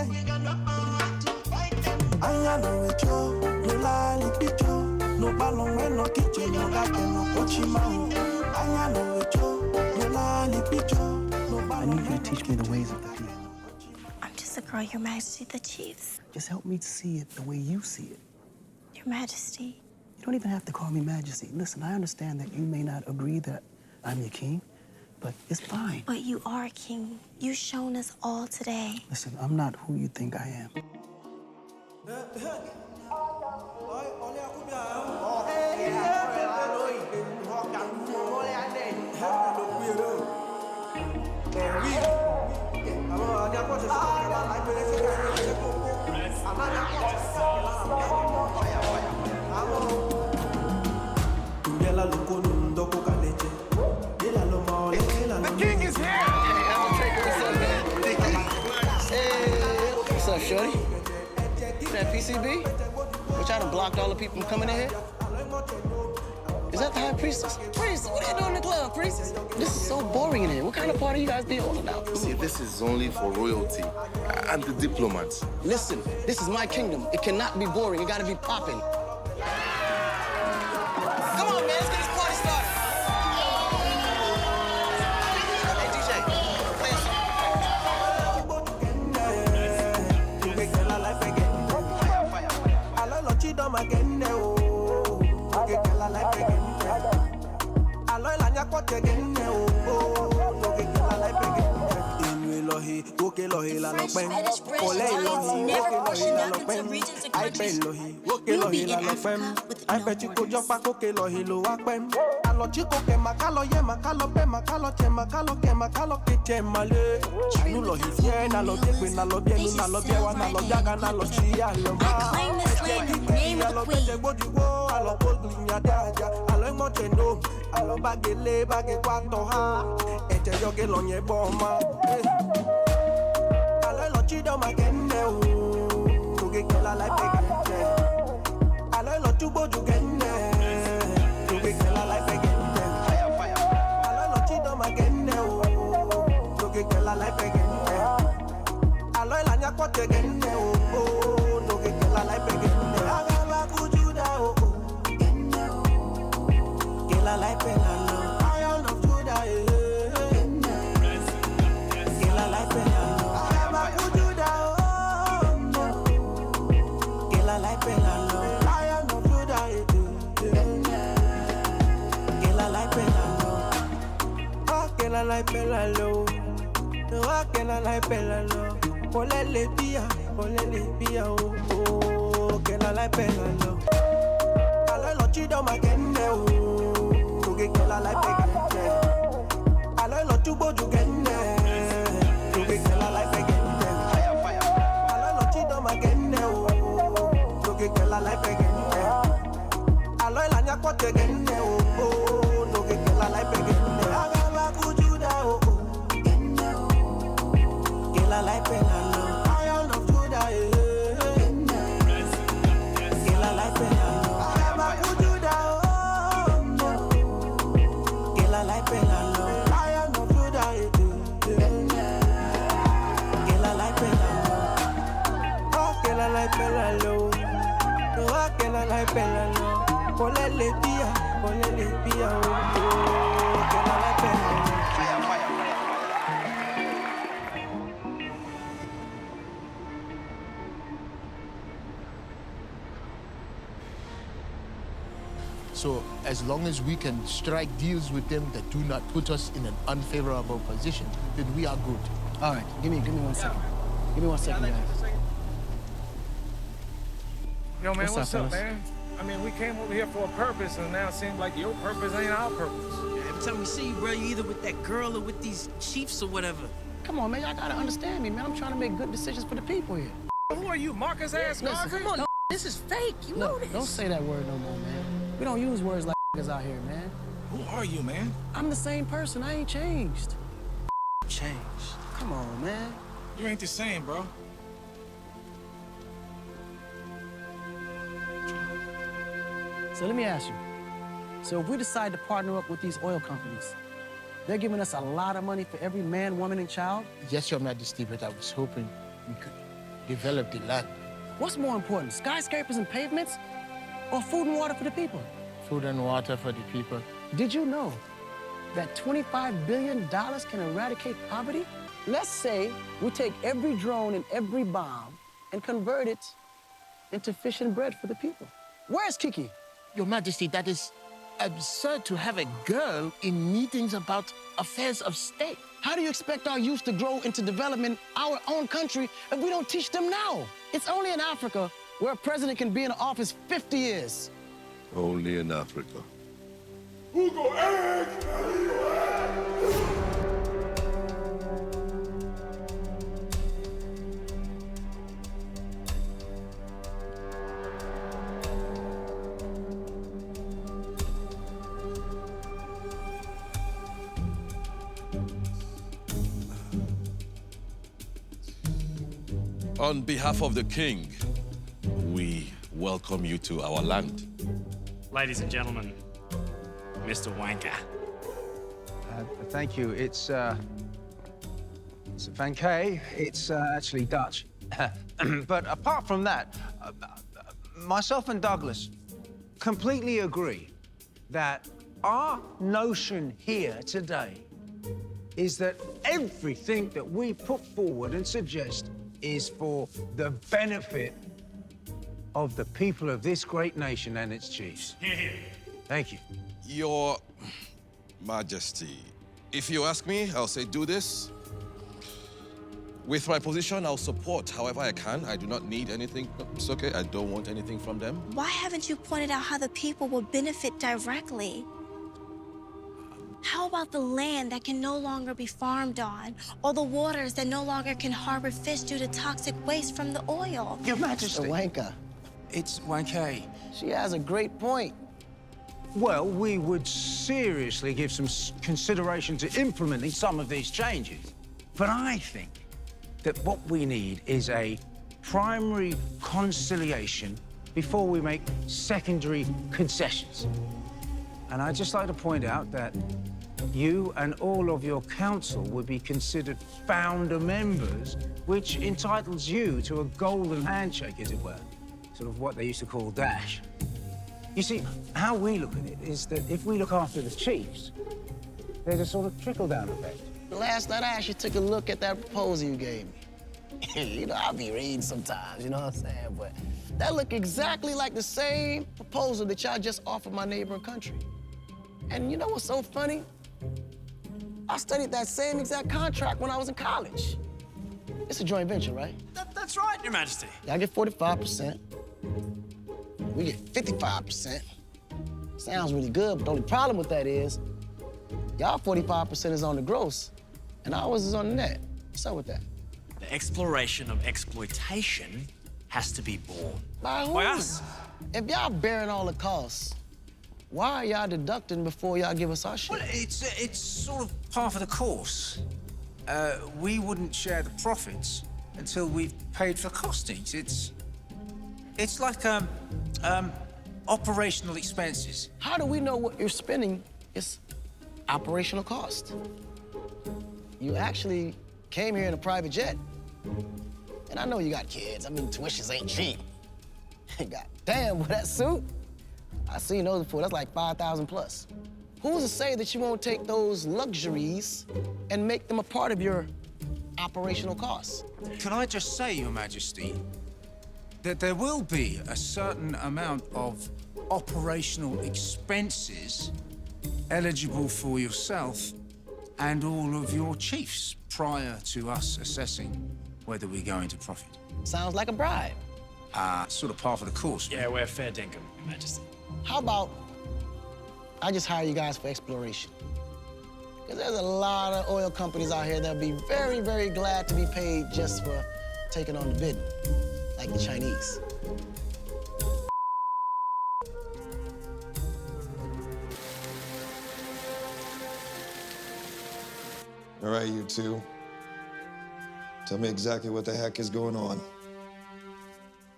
We got no power to fight them all. I know it, yo. No lali picho. No balong when no kitchen. No got no kochima. I know it, yo. No lali picho. I need you to teach me the ways of the people. I'm just a girl, Your Majesty, the chiefs. Just help me to see it the way you see it. Your Majesty. You don't even have to call me Majesty. Listen, I understand that you may not agree that I'm your king, but it's fine. But you are a king. You've shown us all today. Listen, I'm not who you think I am. The king is here! Hey, what's up, shorty? That PCB? Which I'd have blocked all the people from coming in here? Is that the high priestess? Priestess, what are you doing in the club, priestess? This is so boring in here. What kind of party you guys be holding out? See, this is only for royalty and the diplomats. Listen, this is my kingdom. It cannot be boring. It gotta be popping. Come on, man, let's get this party started. Hey, DJ, play us I bet you could jump back, okay, Lohilo, Aquem. I love Chico, Macalo, Yamacalo, Pemacalo, Temacalo, Kemacalo, Kemale. I know Lohian, I love Dick, I love Yenu, I love Yawan, I love Yagan, I love Chia, I claim this land in the name of the Queen. I love Boldunya Daja, I love Motendo, I love Bagele, Bagequatoha, and Yogelon Yeboma. I love Chido Magene, to get Kela like Peggy. I love to go to get to get Kela like Peggy. I love Chido Magene, to get Kela like Peggy. I love Lanya Quat again, to get Kela like Peggy. I love Judah, Kela like Peggy. I love Judah, Kela like Peggy. La pelalo, no aquela la pelalo, olele pia, oh, que la pelalo. Ala lo chido magende, oh, to get la pegende. Ala lo tubo jugende, to get la pegende. Ala lo chido magende, oh, to get la pegende. Ala la nya kote gende, oh, to get la pegende. I like Pelalo. I love Judah. I like Pelalo. I am Judah. I like Pelalo. I love Judah. I like Pelalo. Oh, I like Pelalo. Oh, I like Pelalo. Olele pia, oh, I like Pelalo. So as long as we can strike deals with them that do not put us in an unfavorable position, then we are good. All right, give me 1 second. Give me 1 second, guys. Yo, man, what's up, fellas? man? I mean, we came over here for a purpose, and now it seems like your purpose ain't our purpose. Every time we see you, bro, you either with that girl or with these chiefs or whatever. Come on, man, y'all gotta understand me, man. I'm trying to make good decisions for the people here. Who are you, Marcus ass Listen, Garvey? come on, This is fake. You know look, this. don't say that word no more, man. We don't use words like out here, man. Who are you, man? I'm the same person. I ain't changed. Changed. Come on, man. You ain't the same, bro. So let me ask you. So if we decide to partner up with these oil companies, they're giving us a lot of money for every man, woman, and child? Yes, Your Majesty, but I was hoping we could develop the land. What's more important, skyscrapers and pavements, or food and water for the people? Food and water for the people. Did you know that $25 billion can eradicate poverty? Let's say we take every drone and every bomb and convert it into fish and bread for the people. Where's Kiki? Your Majesty, that is absurd to have a girl in meetings about affairs of state. How do you expect our youth to grow into development our own country if we don't teach them now? It's only in Africa where a president can be in office 50 years. Only in Africa. On behalf of the king, we welcome you to our land. Ladies and gentlemen, Mr. Wanker. Thank you. It's Van Kay. It's actually Dutch. But apart from that, myself and Douglas completely agree that our notion here today is that everything that we put forward and suggest is for the benefit of the people of this great nation and its chiefs. Thank you. Your Majesty, if you ask me, I'll say do this. With my position, I'll support however I can. I do not need anything. It's okay, I don't want anything from them. Why haven't you pointed out how the people will benefit directly? How about the land that can no longer be farmed on, or the waters that no longer can harbor fish due to toxic waste from the oil? Your Majesty. Wanka. It's Wankay. She has a great point. Well, we would seriously give some consideration to implementing some of these changes. But I think that what we need is a primary conciliation before we make secondary concessions. And I'd just like to point out that you and all of your council would be considered founder members, which entitles you to a golden handshake, as it were. Sort of what they used to call dash. You see, how we look at it is that if we look after the chiefs, there's a sort of trickle-down effect. Last night, I actually took a look at that proposal you gave me. You know, I'll be reading sometimes, you know what I'm saying? But that looked exactly like the same proposal that y'all just offered my neighboring country. And you know what's so funny? I studied that same exact contract when I was in college. It's a joint venture, right? That's right, Your Majesty. Y'all get 45%. We get 55%. Sounds really good, but the only problem with that is y'all 45% is on the gross, and ours is on the net. What's up with that? The exploration of exploitation has to be borne. By who? By us. If y'all bearing all the costs, why are y'all deducting before y'all give us our shit? Well, it's sort of par for the course. We wouldn't share the profits until we've paid for costings. It's like operational expenses. How do we know what you're spending is operational cost? You actually came here in a private jet. And I know you got kids. I mean, tuitions ain't cheap. God damn, with that suit, I seen those before. That's like 5,000 plus. Who's to say that you won't take those luxuries and make them a part of your operational costs? Can I just say, Your Majesty, that there will be a certain amount of operational expenses eligible for yourself and all of your chiefs prior to us assessing whether we go into profit. Sounds like a bribe. sort of par for the course. Yeah, we're fair dinkum, Your Majesty. How about I just hire you guys for exploration? Because there's a lot of oil companies out here that'll be very, very glad to be paid just for taking on the bidding, like the Chinese. All right, you two. Tell me exactly what the heck is going on.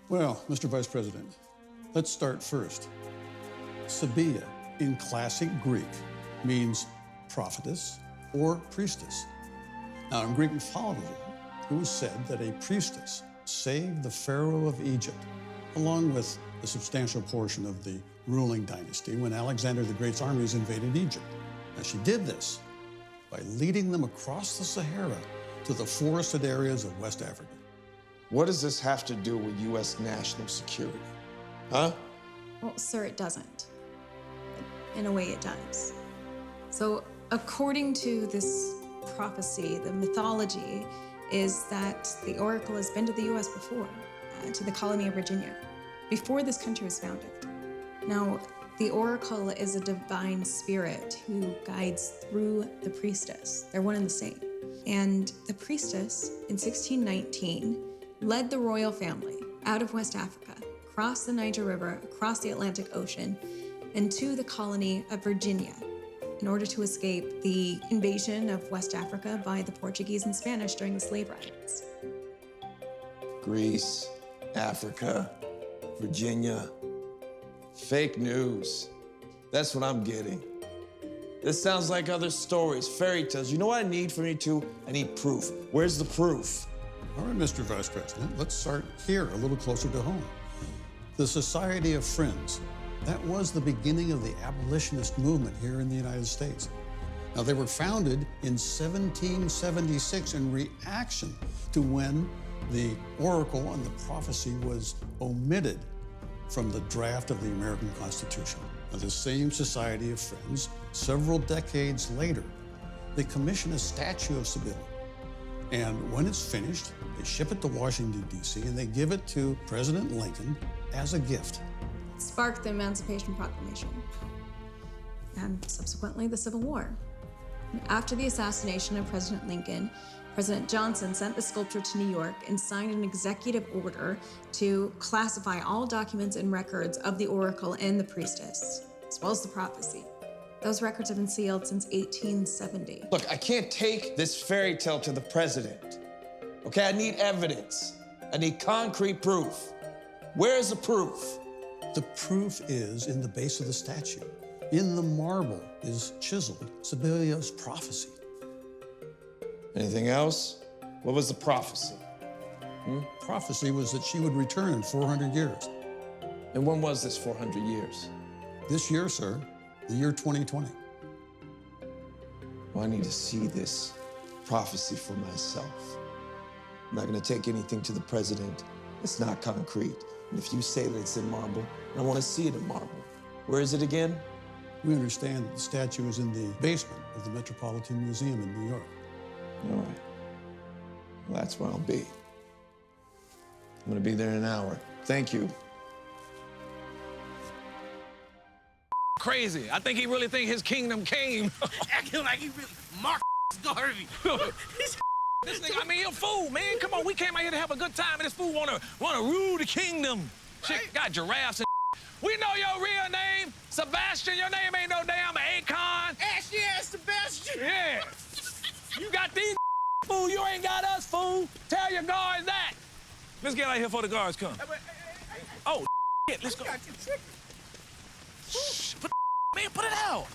Well, Mr. Vice President, let's start first. Sabia, in classic Greek, means prophetess or priestess. Now, in Greek mythology, it was said that a priestess saved the Pharaoh of Egypt, along with a substantial portion of the ruling dynasty when Alexander the Great's armies invaded Egypt. Now, she did this by leading them across the Sahara to the forested areas of West Africa. What does this have to do with U.S. national security? Huh? Well, sir, it doesn't. In a way, it does. So, according to this prophecy, the mythology is that the Oracle has been to the U.S. before, to the colony of Virginia, before this country was founded. Now, the Oracle is a divine spirit who guides through the priestess. They're one and the same. And the priestess, in 1619, led the royal family out of West Africa, across the Niger River, across the Atlantic Ocean, and to the colony of Virginia in order to escape the invasion of West Africa by the Portuguese and Spanish during the slave riots. Greece, Africa, Virginia. Fake news. That's what I'm getting. This sounds like other stories, fairy tales. You know what I need from you two? I need proof. Where's the proof? All right, Mr. Vice President, let's start here, a little closer to home. The Society of Friends. That was the beginning of the abolitionist movement here in the United States. Now, they were founded in 1776 in reaction to when the oracle and the prophecy was omitted from the draft of the American Constitution. Now, the same Society of Friends, several decades later, they commission a statue of Sibylla. And when it's finished, they ship it to Washington, D.C., and they give it to President Lincoln as a gift. It sparked the Emancipation Proclamation and subsequently the Civil War. After the assassination of President Lincoln, President Johnson sent the sculpture to New York and signed an executive order to classify all documents and records of the oracle and the priestess, as well as the prophecy. Those records have been sealed since 1870. Look, I can't take this fairy tale to the president. Okay, I need evidence. I need concrete proof. Where is the proof? The proof is in the base of the statue. In the marble is chiseled Sibylla's prophecy. Anything else? What was the prophecy? Prophecy was that she would return in 400 years. And when was this 400 years? This year, sir, the year 2020. Well, I need to see this prophecy for myself. I'm not gonna take anything to the president. It's not concrete. And if you say that it's in marble, I wanna see it in marble. Where is it again? We understand that the statue is in the basement of the Metropolitan Museum in New York. All right. Well, that's where I'll be. I'm gonna be there in an hour. Thank you. Crazy. I think he really think his kingdom came. Acting like he really Mark Garvey. This nigga, I mean, he a fool, man. Come on, we came out here to have a good time, and this fool wanna rule the kingdom. Shit, got giraffes and We know your real name, Sebastian. Your name ain't no damn Akon. Ashley ass Sebastian. Yeah. You got these fool. You ain't got us, fool. Tell your guards that. Let's get out of here before the guards come. Oh, shit, let's go. Shh, man, put it out.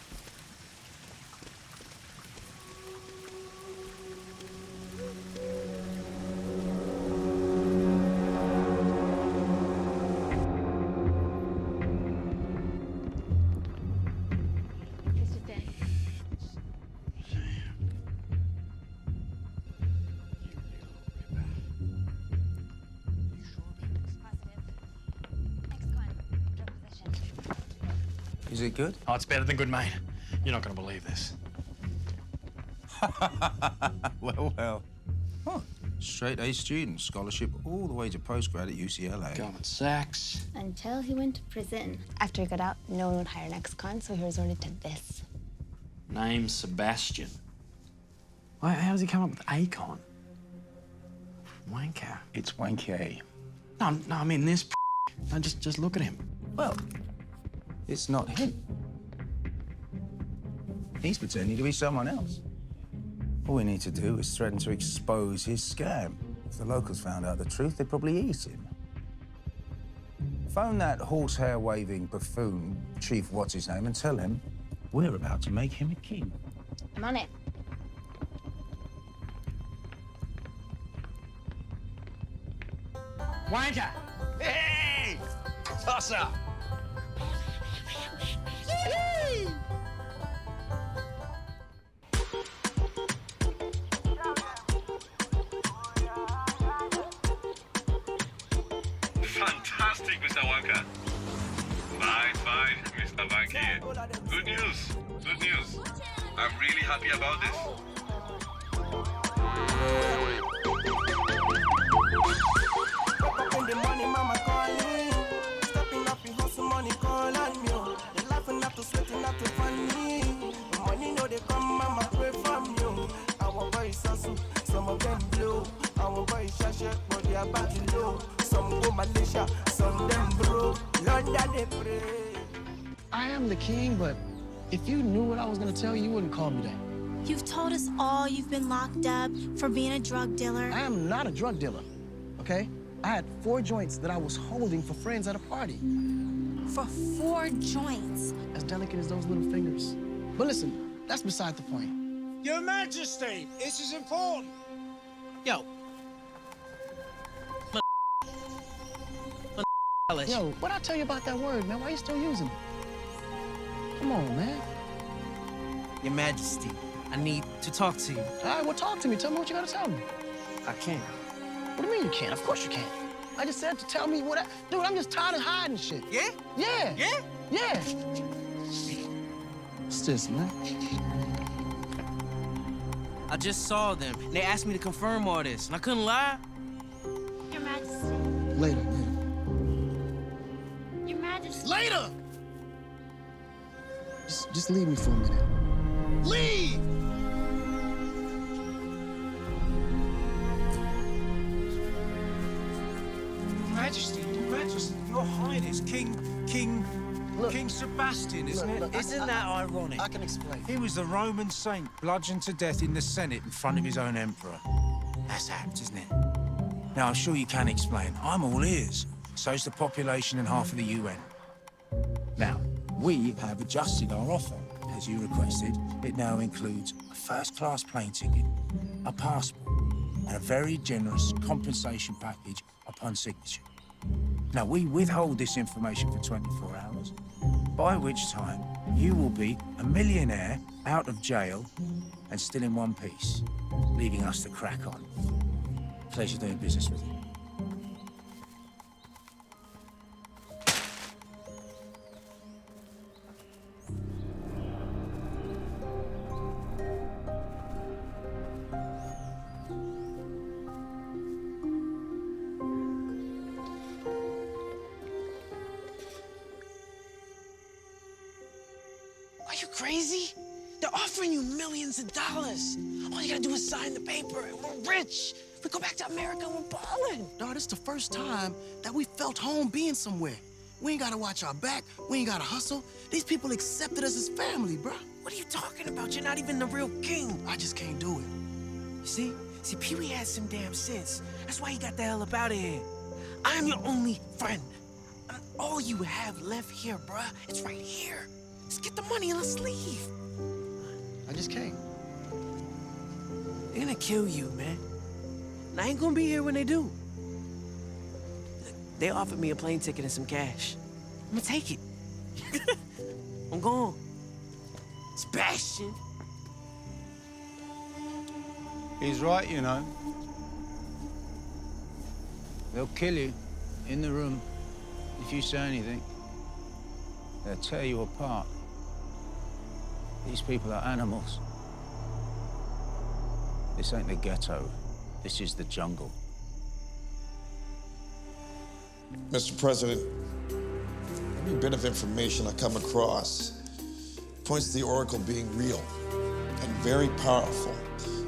Is it good? Oh, it's better than good, mate. You're not gonna believe this. Well. Huh. Straight A student, scholarship all the way to postgrad at UCLA. Goldman Sachs. Until he went to prison. After he got out, no one would hire an ex-con, so he resorted to this. Name's Sebastian. Why, how does he come up with Akon? Wanker. It's wanky. No, I mean this. No, just look at him. Well, it's not him. He's pretending to be someone else. All we need to do is threaten to expose his scam. If the locals found out the truth, they'd probably eat him. Phone that horsehair-waving buffoon, Chief What's-His-Name, and tell him we're about to make him a king. I'm on it. Wanker! Hey! Toss up! Fantastic, Mr. Wanker. Fine, Mr. Banky here. Good news. I'm really happy about this. The money, mama calling. Stepping up, hustle, money call on me. They laughing up to sweating up to funny. The money know they come, mama pray from you. Our boys hustle, some of them blue. Our boys shasha, but they are back low. Some go Malaysia, some them bro. Lord that they pray. I am the king, but if you knew what I was gonna tell you, you wouldn't call me that. You've told us all you've been locked up for being a drug dealer. I am not a drug dealer, okay? I had 4 joints that I was holding for friends at a party. For 4 joints. As delicate as those little fingers. But listen, that's beside the point. Your Majesty, this is important. Yo. Yo, what'd I tell you about that word, man? Why you still using it? Come on, man. Your Majesty, I need to talk to you. All right, well, talk to me. Tell me what you gotta tell me. I can't. What do you mean you can't? Of course you can. I just said to tell me what I... Dude, I'm just tired of hiding shit. Yeah? Yeah. Yeah? Yeah. What's this, man? I just saw them. They asked me to confirm all this, and I couldn't lie. Your Majesty. Later. Your Majesty. Later! Just leave me for a minute. Leave! Your Majesty, Your Highness, King Sebastian, isn't it? Isn't that ironic? I can explain. He was the Roman saint bludgeoned to death in the Senate in front of his own emperor. That's apt, isn't it? Now, I'm sure you can explain. I'm all ears. So's the population and half of the UN. Now, we have adjusted our offer. As you requested, it now includes a first-class plane ticket, a passport, and a very generous compensation package upon signature. Now, we withhold this information for 24 hours, by which time you will be a millionaire out of jail and still in one piece, leaving us to crack on. Pleasure doing business with you. Are you crazy? They're offering you millions of dollars. All you gotta do is sign the paper and we're rich. We go back to America and we're balling. Dawg, this is the first time that we felt home being somewhere. We ain't gotta watch our back. We ain't gotta hustle. These people accepted us as family, bruh. What are you talking about? You're not even the real king. I just can't do it. You see? Pee-wee has some damn sense. That's why he got the hell up out of here. I'm your only friend. And all you have left here, bruh, it's right here. Let's get the money and let's leave. I just can't. They're gonna kill you, man. And I ain't gonna be here when they do. They offered me a plane ticket and some cash. I'm gonna take it. I'm gone. Sebastian. He's right, you know. They'll kill you in the room if you say anything. They'll tear you apart. These people are animals. This ain't the ghetto. This is the jungle. Mr. President, every bit of information I come across points to the Oracle being real and very powerful.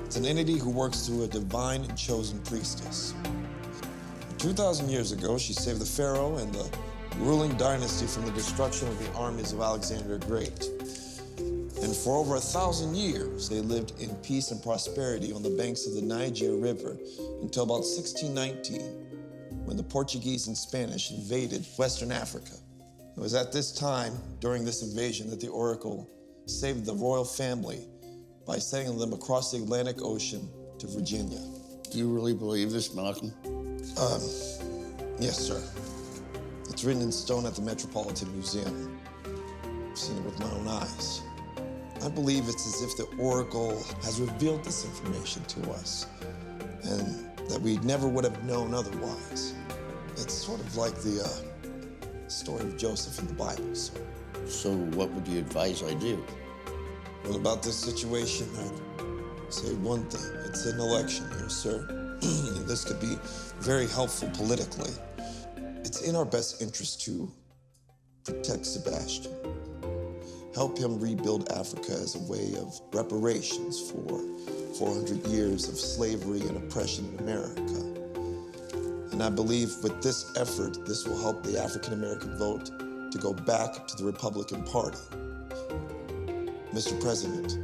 It's an entity who works through a divine and chosen priestess. 2,000 years ago, she saved the Pharaoh and the ruling dynasty from the destruction of the armies of Alexander the Great. And for over 1,000 years, they lived in peace and prosperity on the banks of the Niger River until about 1619, when the Portuguese and Spanish invaded Western Africa. It was at this time, during this invasion, that the Oracle saved the royal family by sending them across the Atlantic Ocean to Virginia. Do you really believe this, Malcolm? Yes, sir. It's written in stone at the Metropolitan Museum. I've seen it with my own eyes. I believe it's as if the Oracle has revealed this information to us, and that we never would have known otherwise. It's sort of like the story of Joseph in the Bible, sir. So what would you advise I do? Well, about this situation, I'd say one thing. It's an election here, sir. This could be very helpful politically. It's in our best interest to protect Sebastian. Help him rebuild Africa as a way of reparations for 400 years of slavery and oppression in America. And I believe with this effort, this will help the African-American vote to go back to the Republican Party. Mr. President,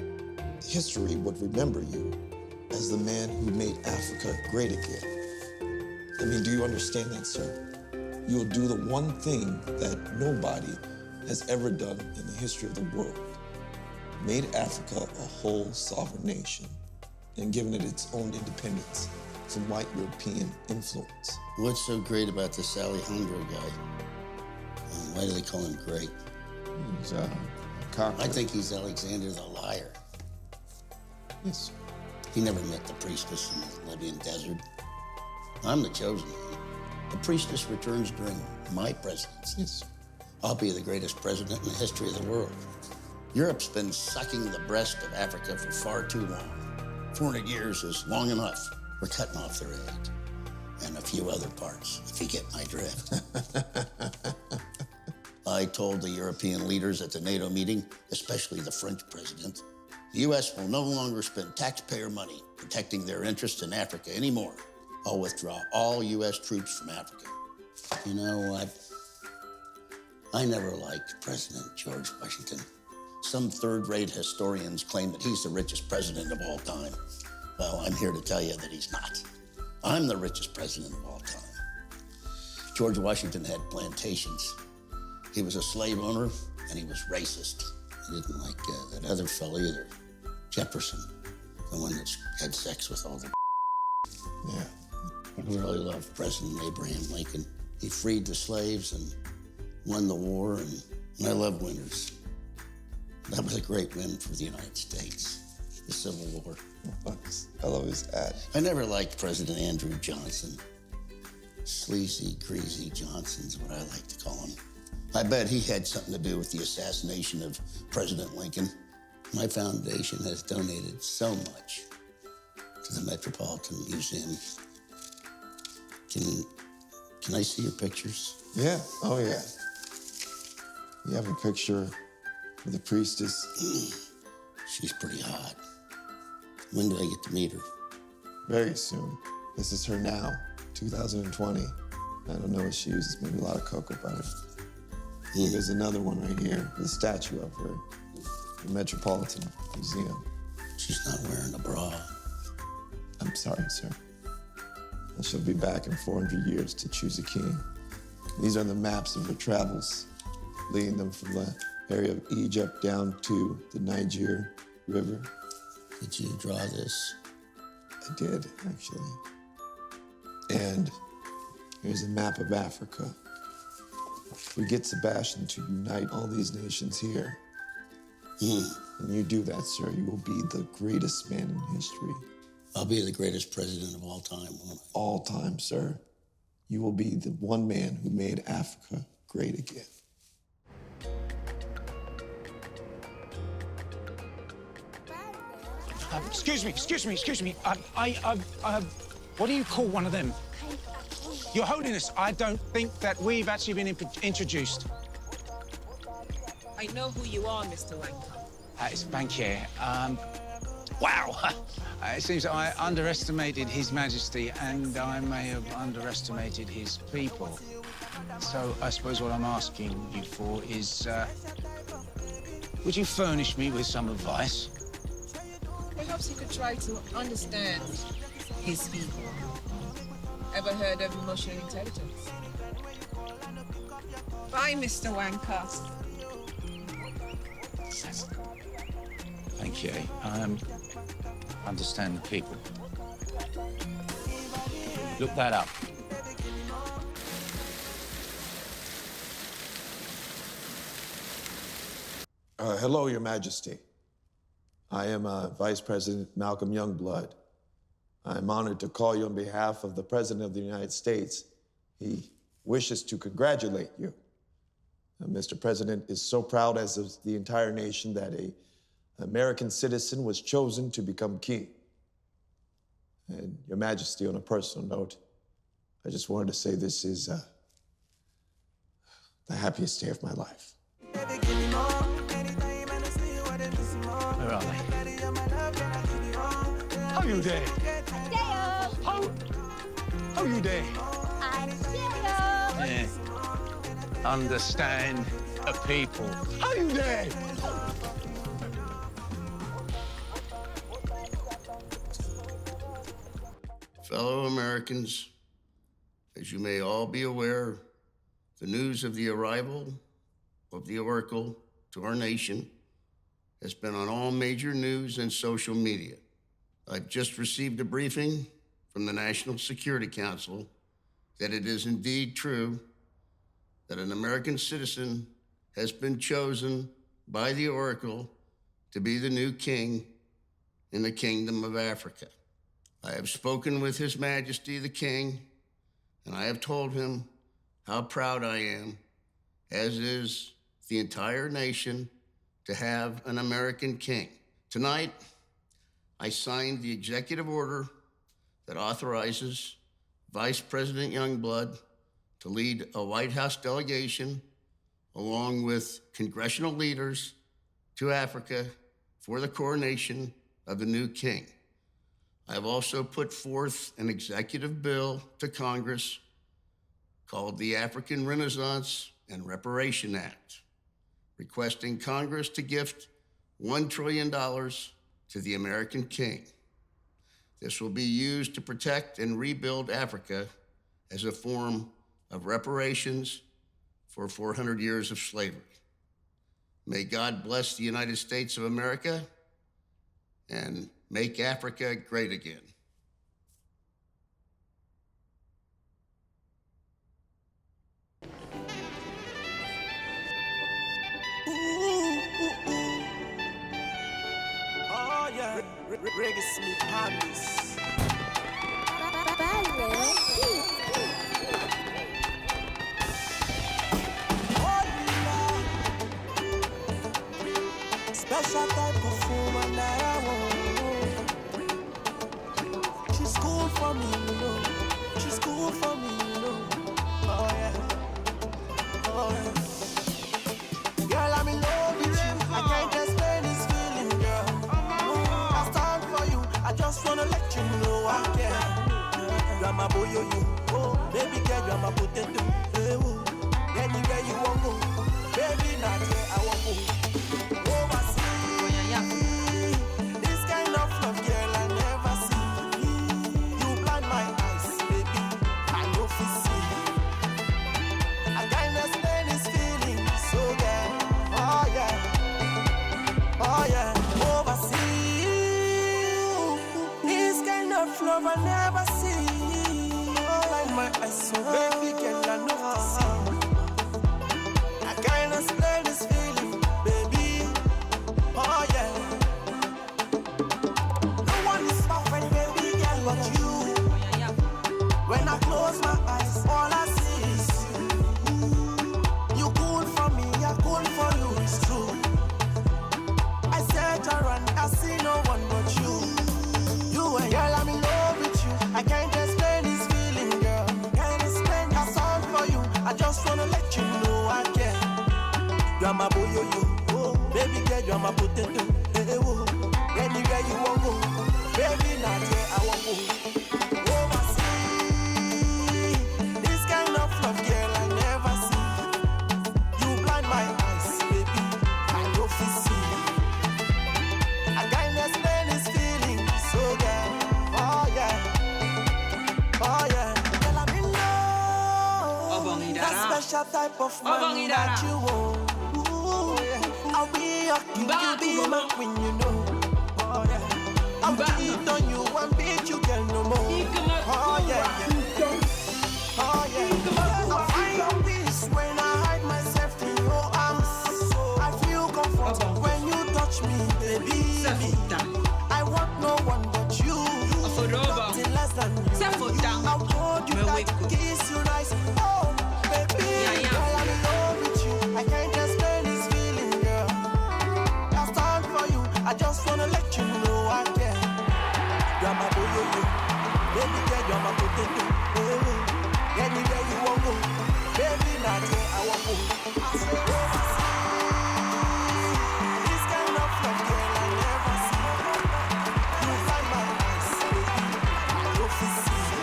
history would remember you as the man who made Africa great again. I mean, do you understand that, sir? You'll do the one thing that nobody has ever done in the history of the world. Made Africa a whole sovereign nation and given it its own independence from white European influence. What's so great about this Alejandro guy? Why do they call him great? He's a conqueror. I think he's Alexander the Liar. Yes. He never met the priestess in the Libyan desert. I'm the chosen one. The priestess returns during my presidency. Yes. I'll be the greatest president in the history of the world. Europe's been sucking the breast of Africa for far too long. 400 years is long enough. We're cutting off their head. And a few other parts, if you get my drift. I told the European leaders at the NATO meeting, especially the French president, the U.S. will no longer spend taxpayer money protecting their interests in Africa anymore. I'll withdraw all U.S. troops from Africa. You know what? I never liked President George Washington. Some third-rate historians claim that he's the richest president of all time. Well, I'm here to tell you that he's not. I'm the richest president of all time. George Washington had plantations. He was a slave owner, and he was racist. He didn't like that other fella either, Jefferson, the one that had sex with all the Yeah. I really loved President Abraham Lincoln. He freed the slaves and won the war, and I love winners. That was a great win for the United States, the Civil War. I love his ad. I never liked President Andrew Johnson. Sleazy, greasy Johnson's what I like to call him. I bet he had something to do with the assassination of President Lincoln. My foundation has donated so much to the Metropolitan Museum. Can I see your pictures? Yeah, oh yeah. You have a picture of the priestess. She's pretty hot. When do I get to meet her? Very soon. This is her now, 2020. I don't know what she uses, maybe a lot of cocoa butter. There's another one right here, the statue of her, the Metropolitan Museum. She's not wearing a bra. I'm sorry, sir. She'll be back in 400 years to choose a king. These are the maps of her travels, leading them from the area of Egypt down to the Niger River. Did you draw this? I did, actually. And here's a map of Africa. If we get Sebastian to unite all these nations here, and you do that, sir, you will be the greatest man in history. I'll be the greatest president of all time, won't I? All time, sir. You will be the one man who made Africa great again. Excuse me. What do you call one of them? Your Holiness, I don't think that we've actually been introduced. I know who you are, Mr. Wanka. It's Bankier. Wow. It seems I underestimated His Majesty and I may have underestimated his people. So I suppose what I'm asking you for is, would you furnish me with some advice? Perhaps you could try to understand his people. Ever heard of emotional intelligence? Bye, Mr. Wanka. Thank you. Understand the people. Look that up. Hello, Your Majesty. I am Vice President Malcolm Youngblood. I'm honored to call you on behalf of the President of the United States. He wishes to congratulate you. Mr. President is so proud, as is the entire nation, that an American citizen was chosen to become king. And Your Majesty, on a personal note, I just wanted to say this is the happiest day of my life. Where are they? How you there? How you there? Yeah. Understand the people. How you there? Fellow Americans, as you may all be aware, the news of the arrival of the Oracle to our nation has been on all major news and social media. I've just received a briefing from the National Security Council that it is indeed true that an American citizen has been chosen by the Oracle to be the new king in the Kingdom of Africa. I have spoken with His Majesty the King, and I have told him how proud I am, as is the entire nation, to have an American king. Tonight, I signed the executive order that authorizes Vice President Youngblood to lead a White House delegation along with congressional leaders to Africa for the coronation of the new king. I have also put forth an executive bill to Congress called the African Renaissance and Reparation Act, requesting Congress to gift $1 trillion to the American king. This will be used to protect and rebuild Africa as a form of reparations for 400 years of slavery. May God bless the United States of America and make Africa great again. Oh yeah, Reggae Smith Harris. Special type of woman that I want. She's cool for me, you know. She's cool for me, you know. Oh yeah, oh yeah. Girl, I'm in love with you. I can't explain this feeling, girl. I stand for you. I just wanna let you know I care. You are my boy, you. Oh, baby girl, you are my potato. Hey, oh. Anywhere you want go, baby, not here I want go. This kind of love, girl, I never see. You blind my eyes, baby. I know fi see. I can't explain this feeling, so girl. Oh yeah, overseas. This kind of love I never see. Oh, like my eyes, so baby girl, I know you're my potato. Hey, whoa. Anywhere you want go, baby, not where I want go. Overseas, this kind of love, girl, I never see. You blind my eyes, baby, I don't feel see. I can't explain this feeling, so girl, oh yeah, girl, I'm in love. That special type of man that you want. I'll be your king, you be my queen, you know. Oh yeah. I'll cheat on you and beat you, girl, no more. Oh yeah. Oh yeah. I find peace when I hide myself in your arms. I feel comfort when you touch me, baby. I want no one but you. Nothing less than you. I'll hold you tight, kiss you nice. Oh, baby, girl, I'm in love with you. I can't explain this feeling, girl. I'll stand for you. I just wanna let you know I care. You're my boy, baby girl, you're my potato. Anywhere you want go, baby, not where I want go. I say overseas, this kind of love, girl, I never see. You find my eyes, baby, you feel see.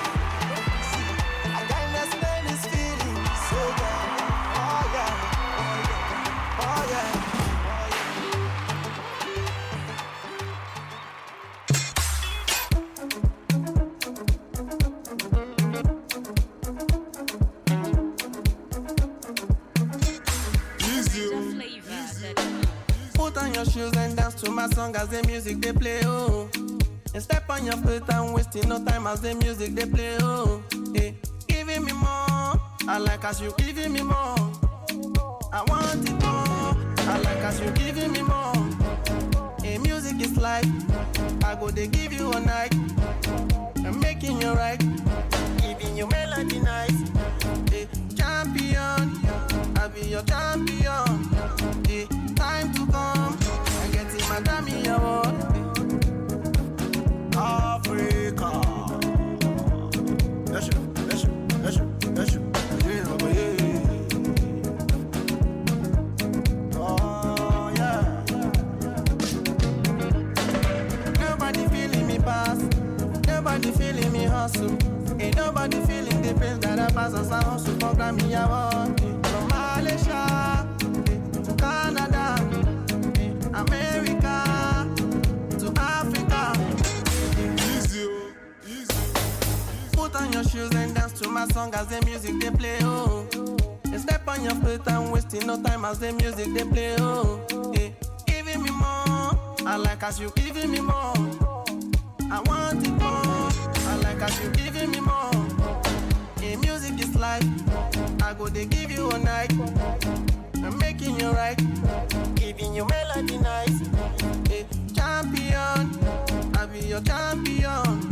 I can't explain this feeling, so girl, oh yeah, oh yeah. Put on your shoes and dance to my song as the music they play, oh. And step on your foot and wasting no time as the music they play, oh. Hey, giving me more, I like as you giving me more. I want it more, I like as you giving me more. Hey, music is life, I go they give you a night. I'm making you right, giving you melody nice. Hey, champion, I'll be your champion. Hey, time to come and get in my Grammy award. Africa. That's you. Oh yeah. Nobody feeling me pass. Nobody feeling me hustle. Ain't nobody feeling the pain that I pass as I hustle for Grammy award. From Malaysia to Canada, America to Africa. Easy. Put on your shoes and dance to my song as the music they play, oh. And step on your foot and wasting no time as the music they play, oh. Hey, giving me more, I like as you giving me more. I want it more, I like as you giving me more. Hey, music is life, I go they give you a night. I'm making you right, giving you melody nice. Hey, champion, I'll be your champion.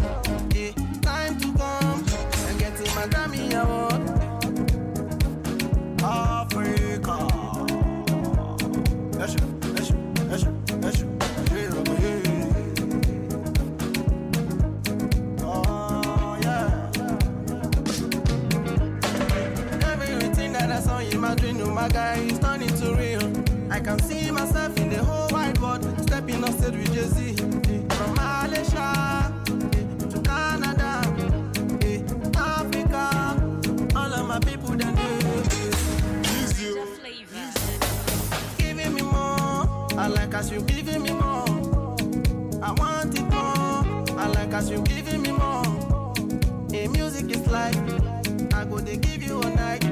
Hey, time to come and get in my Grammy award. Africa. That's you. Oh yeah. Everything that I saw in my dream, oh my guy, is turning to real. I can see myself in the whole wide world, stepping on stage with Jay-Z. From Malaysia to Canada, Africa, all of my people that know. Giving me more, I like as you giving me more. I want it more, I like as you giving me more. Hey, music is life, I go they give you a night.